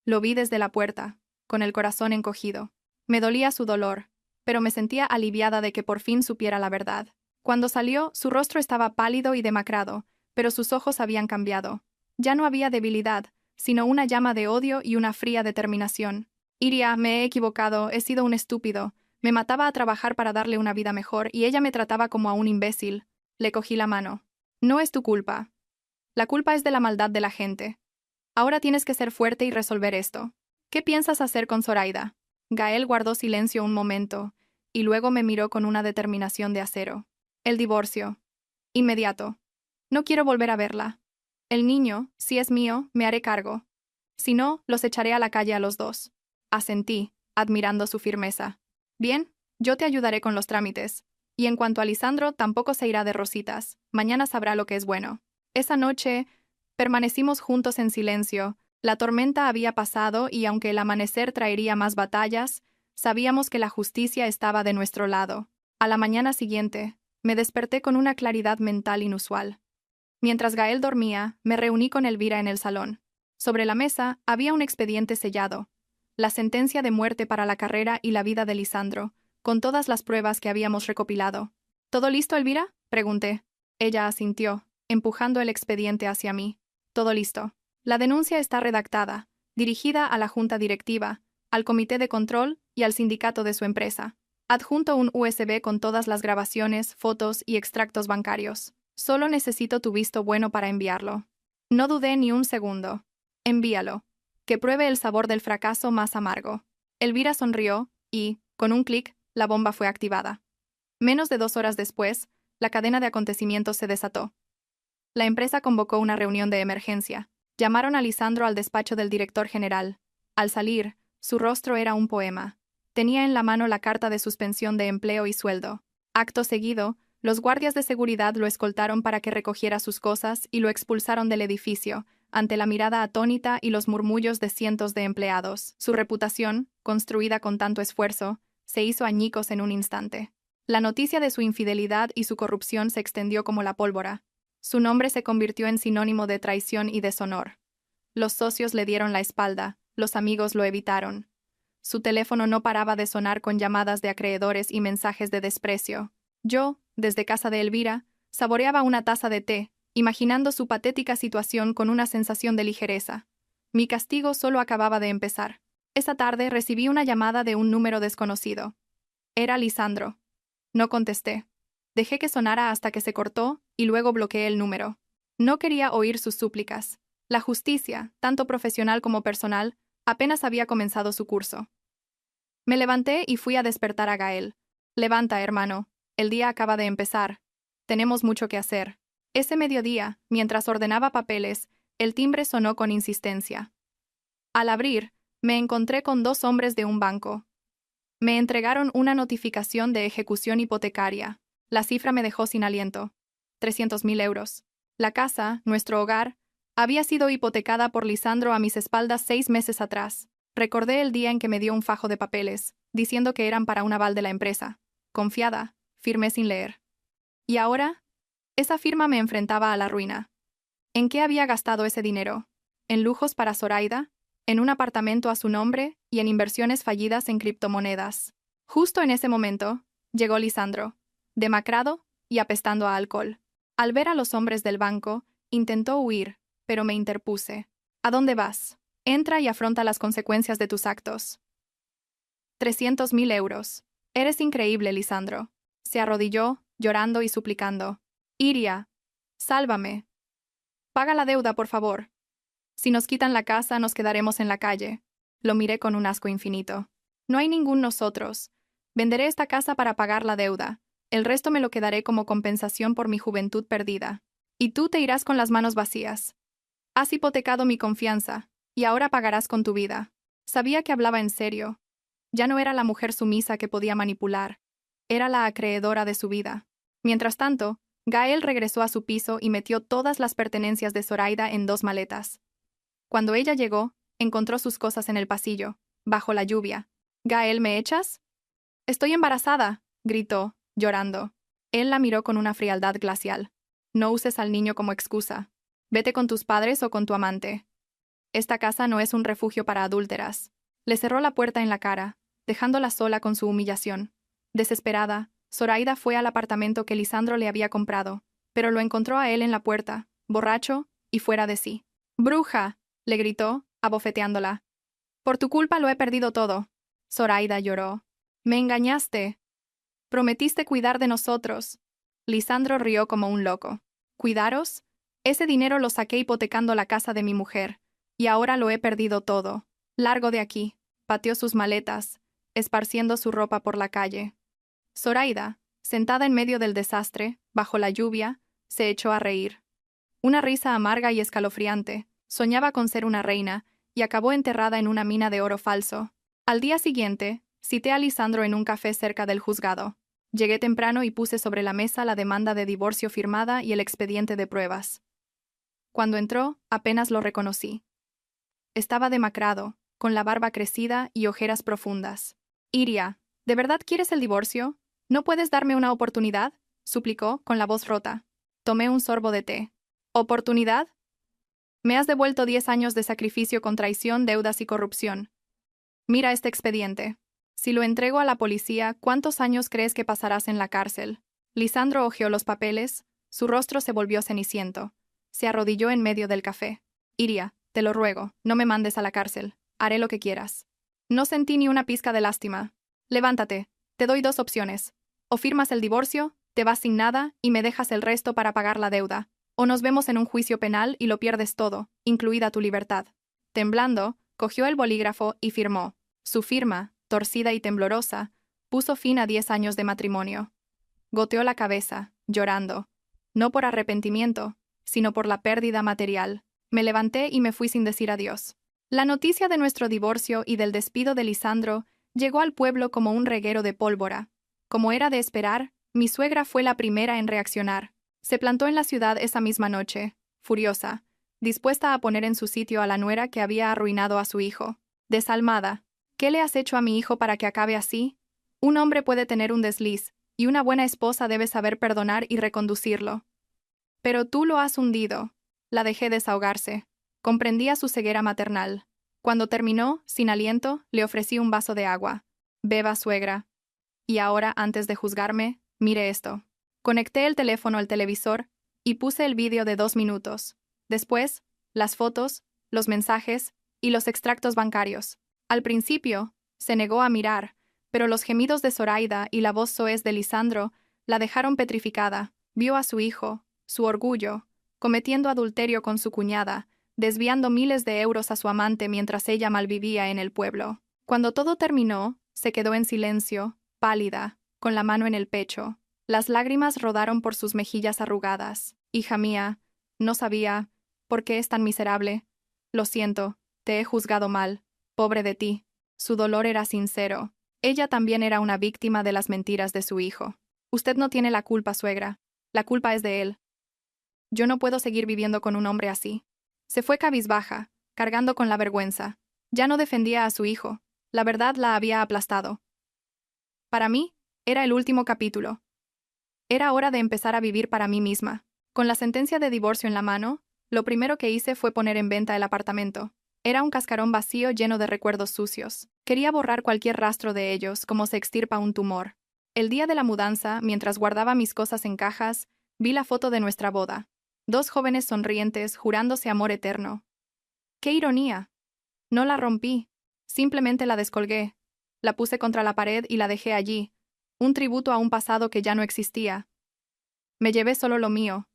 Lo vi desde la puerta, con el corazón encogido. Me dolía su dolor, pero me sentía aliviada de que por fin supiera la verdad. Cuando salió, su rostro estaba pálido y demacrado, pero sus ojos habían cambiado. Ya no había debilidad, sino una llama de odio y una fría determinación. Iria, me he equivocado, he sido un estúpido. Me mataba a trabajar para darle una vida mejor y ella me trataba como a un imbécil. Le cogí la mano. No es tu culpa. La culpa es de la maldad de la gente. Ahora tienes que ser fuerte y resolver esto. ¿Qué piensas hacer con Zoraida? Gael guardó silencio un momento, y luego me miró con una determinación de acero. El divorcio. Inmediato. No quiero volver a verla. El niño, si es mío, me haré cargo. Si no, los echaré a la calle a los dos. Asentí, admirando su firmeza. Bien, yo te ayudaré con los trámites. Y en cuanto a Lisandro, tampoco se irá de rositas. Mañana sabrá lo que es bueno. Esa noche, permanecimos juntos en silencio. La tormenta había pasado y aunque el amanecer traería más batallas, sabíamos que la justicia estaba de nuestro lado. A la mañana siguiente, me desperté con una claridad mental inusual. Mientras Gael dormía, me reuní con Elvira en el salón. Sobre la mesa había un expediente sellado. La sentencia de muerte para la carrera y la vida de Lisandro, con todas las pruebas que habíamos recopilado. ¿Todo listo, Elvira?, pregunté. Ella asintió, empujando el expediente hacia mí. Todo listo. La denuncia está redactada, dirigida a la junta directiva, al comité de control y al sindicato de su empresa. Adjunto un USB con todas las grabaciones, fotos y extractos bancarios. Solo necesito tu visto bueno para enviarlo. No dudé ni un segundo. Envíalo. Que pruebe el sabor del fracaso más amargo. Elvira sonrió y, con un clic, la bomba fue activada. Menos de 2 horas después, la cadena de acontecimientos se desató. La empresa convocó una reunión de emergencia. Llamaron a Lisandro al despacho del director general. Al salir, su rostro era un poema. Tenía en la mano la carta de suspensión de empleo y sueldo. Acto seguido, los guardias de seguridad lo escoltaron para que recogiera sus cosas y lo expulsaron del edificio, ante la mirada atónita y los murmullos de cientos de empleados. Su reputación, construida con tanto esfuerzo, se hizo añicos en un instante. La noticia de su infidelidad y su corrupción se extendió como la pólvora. Su nombre se convirtió en sinónimo de traición y deshonor. Los socios le dieron la espalda, los amigos lo evitaron. Su teléfono no paraba de sonar con llamadas de acreedores y mensajes de desprecio. Yo, desde casa de Elvira, saboreaba una taza de té, imaginando su patética situación con una sensación de ligereza. Mi castigo solo acababa de empezar. Esa tarde recibí una llamada de un número desconocido. Era Lisandro. No contesté. Dejé que sonara hasta que se cortó y luego bloqueé el número. No quería oír sus súplicas. La justicia, tanto profesional como personal, apenas había comenzado su curso. Me levanté y fui a despertar a Gael. Levanta, hermano. El día acaba de empezar. Tenemos mucho que hacer. Ese mediodía, mientras ordenaba papeles, el timbre sonó con insistencia. Al abrir, me encontré con dos hombres de un banco. Me entregaron una notificación de ejecución hipotecaria. La cifra me dejó sin aliento. 300.000 euros. La casa, nuestro hogar, había sido hipotecada por Lisandro a mis espaldas 6 meses atrás. Recordé el día en que me dio un fajo de papeles, diciendo que eran para un aval de la empresa. Confiada, firmé sin leer. ¿Y ahora? Esa firma me enfrentaba a la ruina. ¿En qué había gastado ese dinero? ¿En lujos para Zoraida? ¿En un apartamento a su nombre? ¿Y en inversiones fallidas en criptomonedas? Justo en ese momento, llegó Lisandro, demacrado y apestando a alcohol. Al ver a los hombres del banco, intentó huir, pero me interpuse. ¿A dónde vas? Entra y afronta las consecuencias de tus actos. 300.000 euros. Eres increíble, Lisandro. Se arrodilló, llorando y suplicando. Iria, sálvame. Paga la deuda, por favor. Si nos quitan la casa, nos quedaremos en la calle. Lo miré con un asco infinito. No hay ningún nosotros. Venderé esta casa para pagar la deuda. El resto me lo quedaré como compensación por mi juventud perdida. Y tú te irás con las manos vacías. Has hipotecado mi confianza, y ahora pagarás con tu vida. Sabía que hablaba en serio. Ya no era la mujer sumisa que podía manipular. Era la acreedora de su vida. Mientras tanto, Gael regresó a su piso y metió todas las pertenencias de Zoraida en 2 maletas. Cuando ella llegó, encontró sus cosas en el pasillo, bajo la lluvia. «¿Gael, me echas?» «Estoy embarazada», gritó, llorando. Él la miró con una frialdad glacial. «No uses al niño como excusa. Vete con tus padres o con tu amante. Esta casa no es un refugio para adúlteras». Le cerró la puerta en la cara, dejándola sola con su humillación. Desesperada, Zoraida fue al apartamento que Lisandro le había comprado, pero lo encontró a él en la puerta, borracho y fuera de sí. «¡Bruja!», le gritó, abofeteándola. «Por tu culpa lo he perdido todo». Zoraida lloró. «Me engañaste. Prometiste cuidar de nosotros». Lisandro rió como un loco. «¿Cuidaros? Ese dinero lo saqué hipotecando la casa de mi mujer, y ahora lo he perdido todo. Largo de aquí». Pateó sus maletas, esparciendo su ropa por la calle. Zoraida, sentada en medio del desastre, bajo la lluvia, se echó a reír. Una risa amarga y escalofriante. Soñaba con ser una reina, y acabó enterrada en una mina de oro falso. Al día siguiente, cité a Lisandro en un café cerca del juzgado. Llegué temprano y puse sobre la mesa la demanda de divorcio firmada y el expediente de pruebas. Cuando entró, apenas lo reconocí. Estaba demacrado, con la barba crecida y ojeras profundas. «Iria, ¿de verdad quieres el divorcio? ¿No puedes darme una oportunidad?», suplicó, con la voz rota. Tomé un sorbo de té. «¿Oportunidad? Me has devuelto 10 años de sacrificio con traición, deudas y corrupción. Mira este expediente. Si lo entrego a la policía, ¿cuántos años crees que pasarás en la cárcel?». Lisandro hojeó los papeles, su rostro se volvió ceniciento. Se arrodilló en medio del café. «Iria, te lo ruego, no me mandes a la cárcel. Haré lo que quieras». No sentí ni una pizca de lástima. «Levántate, te doy 2 opciones. O firmas el divorcio, te vas sin nada y me dejas el resto para pagar la deuda. O nos vemos en un juicio penal y lo pierdes todo, incluida tu libertad». Temblando, cogió el bolígrafo y firmó. Su firma, torcida y temblorosa, puso fin a 10 años de matrimonio. Goteó la cabeza, llorando. No por arrepentimiento, sino por la pérdida material. Me levanté y me fui sin decir adiós. La noticia de nuestro divorcio y del despido de Lisandro llegó al pueblo como un reguero de pólvora. Como era de esperar, mi suegra fue la primera en reaccionar. Se plantó en la ciudad esa misma noche, furiosa, dispuesta a poner en su sitio a la nuera que había arruinado a su hijo. Desalmada, ¿qué le has hecho a mi hijo para que acabe así? Un hombre puede tener un desliz, y una buena esposa debe saber perdonar y reconducirlo. Pero tú lo has hundido. La dejé desahogarse. Comprendía su ceguera maternal. Cuando terminó, sin aliento, le ofrecí un vaso de agua. Beba, suegra. Y ahora, antes de juzgarme, mire esto. Conecté el teléfono al televisor y puse el vídeo de 2 minutos. Después, las fotos, los mensajes y los extractos bancarios. Al principio, se negó a mirar, pero los gemidos de Zoraida y la voz soez de Lisandro la dejaron petrificada. Vio a su hijo, su orgullo, cometiendo adulterio con su cuñada, desviando miles de euros a su amante mientras ella malvivía en el pueblo. Cuando todo terminó, se quedó en silencio, pálida, con la mano en el pecho. Las lágrimas rodaron por sus mejillas arrugadas. Hija mía, no sabía. ¿Por qué es tan miserable? Lo siento, te he juzgado mal. Pobre de ti. Su dolor era sincero. Ella también era una víctima de las mentiras de su hijo. Usted no tiene la culpa, suegra. La culpa es de él. Yo no puedo seguir viviendo con un hombre así. Se fue cabizbaja, cargando con la vergüenza. Ya no defendía a su hijo. La verdad la había aplastado. Para mí, era el último capítulo. Era hora de empezar a vivir para mí misma. Con la sentencia de divorcio en la mano, lo primero que hice fue poner en venta el apartamento. Era un cascarón vacío lleno de recuerdos sucios. Quería borrar cualquier rastro de ellos, como se extirpa un tumor. El día de la mudanza, mientras guardaba mis cosas en cajas, vi la foto de nuestra boda. 2 jóvenes sonrientes, jurándose amor eterno. ¡Qué ironía! No la rompí. Simplemente la descolgué. La puse contra la pared y la dejé allí, un tributo a un pasado que ya no existía. Me llevé solo lo mío.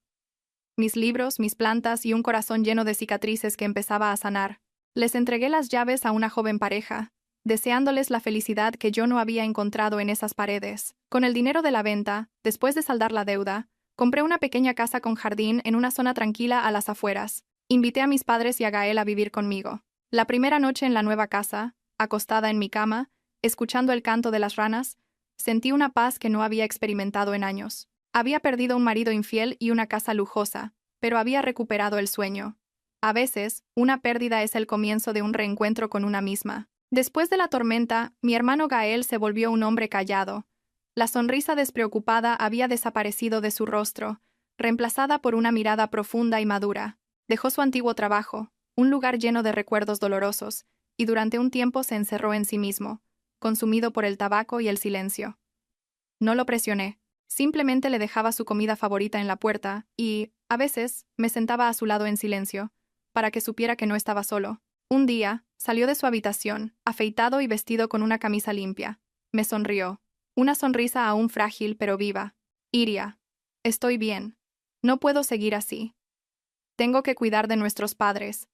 Mis libros, mis plantas y un corazón lleno de cicatrices que empezaba a sanar. Les entregué las llaves a una joven pareja, deseándoles la felicidad que yo no había encontrado en esas paredes. Con el dinero de la venta, después de saldar la deuda, compré una pequeña casa con jardín en una zona tranquila a las afueras. Invité a mis padres y a Gael a vivir conmigo. La primera noche en la nueva casa, acostada en mi cama, escuchando el canto de las ranas, sentí una paz que no había experimentado en años. Había perdido un marido infiel y una casa lujosa, pero había recuperado el sueño. A veces, una pérdida es el comienzo de un reencuentro con una misma. Después de la tormenta, mi hermano Gael se volvió un hombre callado. La sonrisa despreocupada había desaparecido de su rostro, reemplazada por una mirada profunda y madura. Dejó su antiguo trabajo, un lugar lleno de recuerdos dolorosos, y durante un tiempo se encerró en sí mismo, consumido por el tabaco y el silencio. No lo presioné. Simplemente le dejaba su comida favorita en la puerta y, a veces, me sentaba a su lado en silencio, para que supiera que no estaba solo. Un día, salió de su habitación, afeitado y vestido con una camisa limpia. Me sonrió. Una sonrisa aún frágil pero viva. Iria, estoy bien. No puedo seguir así. Tengo que cuidar de nuestros padres.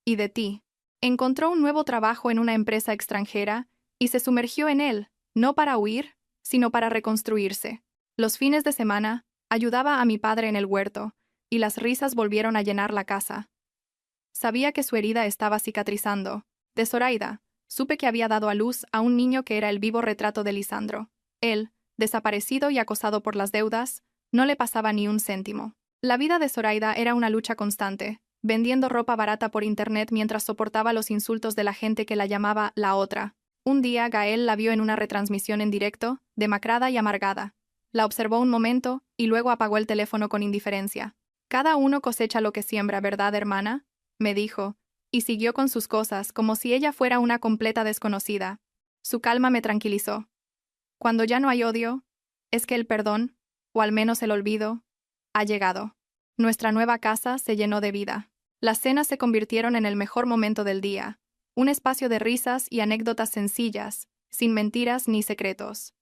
Y de ti. Encontró un nuevo trabajo en una empresa extranjera y se sumergió en él, no para huir, sino para reconstruirse. Los fines de semana, ayudaba a mi padre en el huerto, y las risas volvieron a llenar la casa. Sabía que su herida estaba cicatrizando. De Zoraida, supe que había dado a luz a un niño que era el vivo retrato de Lisandro. Él, desaparecido y acosado por las deudas, no le pasaba ni un céntimo. La vida de Zoraida era una lucha constante, vendiendo ropa barata por internet mientras soportaba los insultos de la gente que la llamaba la otra. Un día Gael la vio en una retransmisión en directo, demacrada y amargada. La observó un momento y luego apagó el teléfono con indiferencia. «Cada uno cosecha lo que siembra, ¿verdad, hermana?», me dijo, y siguió con sus cosas como si ella fuera una completa desconocida. Su calma me tranquilizó. Cuando ya no hay odio, es que el perdón, o al menos el olvido, ha llegado. Nuestra nueva casa se llenó de vida. Las cenas se convirtieron en el mejor momento del día, un espacio de risas y anécdotas sencillas, sin mentiras ni secretos.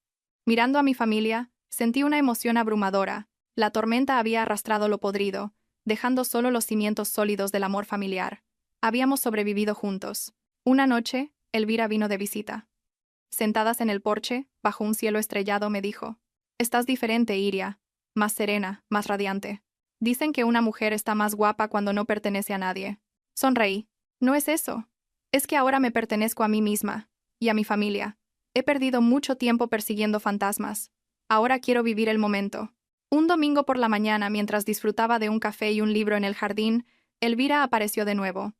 Mirando a mi familia, sentí una emoción abrumadora. La tormenta había arrastrado lo podrido, dejando solo los cimientos sólidos del amor familiar. Habíamos sobrevivido juntos. Una noche, Elvira vino de visita. Sentadas en el porche, bajo un cielo estrellado, me dijo: «Estás diferente, Iria. Más serena, más radiante». Dicen que una mujer está más guapa cuando no pertenece a nadie. Sonreí. No es eso. Es que ahora me pertenezco a mí misma y a mi familia. He perdido mucho tiempo persiguiendo fantasmas. Ahora quiero vivir el momento. Un domingo por la mañana, mientras disfrutaba de un café y un libro en el jardín, Elvira apareció de nuevo.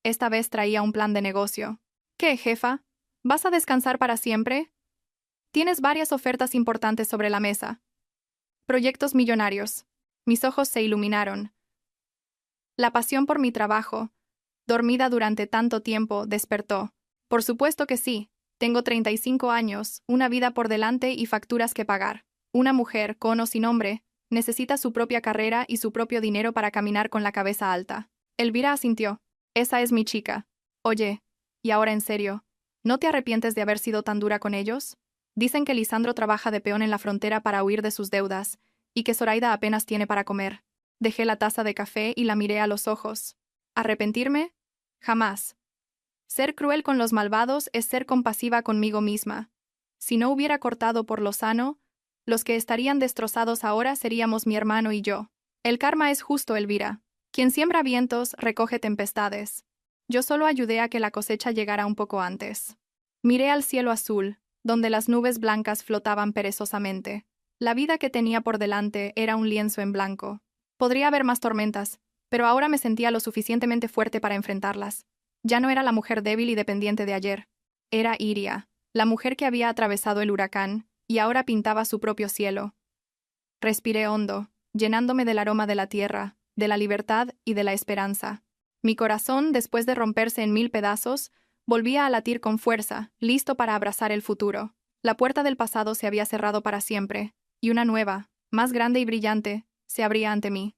Esta vez traía un plan de negocio. ¿Qué, jefa? ¿Vas a descansar para siempre? Tienes varias ofertas importantes sobre la mesa. Proyectos millonarios. Mis ojos se iluminaron. La pasión por mi trabajo, dormida durante tanto tiempo, despertó. Por supuesto que sí. Tengo 35 años, una vida por delante y facturas que pagar. Una mujer, con o sin hombre, necesita su propia carrera y su propio dinero para caminar con la cabeza alta. Elvira asintió. Esa es mi chica. Oye, y ahora en serio, ¿no te arrepientes de haber sido tan dura con ellos? Dicen que Lisandro trabaja de peón en la frontera para huir de sus deudas, y que Zoraida apenas tiene para comer. Dejé la taza de café y la miré a los ojos. ¿Arrepentirme? Jamás. Ser cruel con los malvados es ser compasiva conmigo misma. Si no hubiera cortado por lo sano, los que estarían destrozados ahora seríamos mi hermano y yo. El karma es justo, Elvira. Quien siembra vientos, recoge tempestades. Yo solo ayudé a que la cosecha llegara un poco antes. Miré al cielo azul, donde las nubes blancas flotaban perezosamente. La vida que tenía por delante era un lienzo en blanco. Podría haber más tormentas, pero ahora me sentía lo suficientemente fuerte para enfrentarlas. Ya no era la mujer débil y dependiente de ayer. Era Iria, la mujer que había atravesado el huracán, y ahora pintaba su propio cielo. Respiré hondo, llenándome del aroma de la tierra, de la libertad y de la esperanza. Mi corazón, después de romperse en 1000 pedazos, volvía a latir con fuerza, listo para abrazar el futuro. La puerta del pasado se había cerrado para siempre, y una nueva, más grande y brillante, se abría ante mí.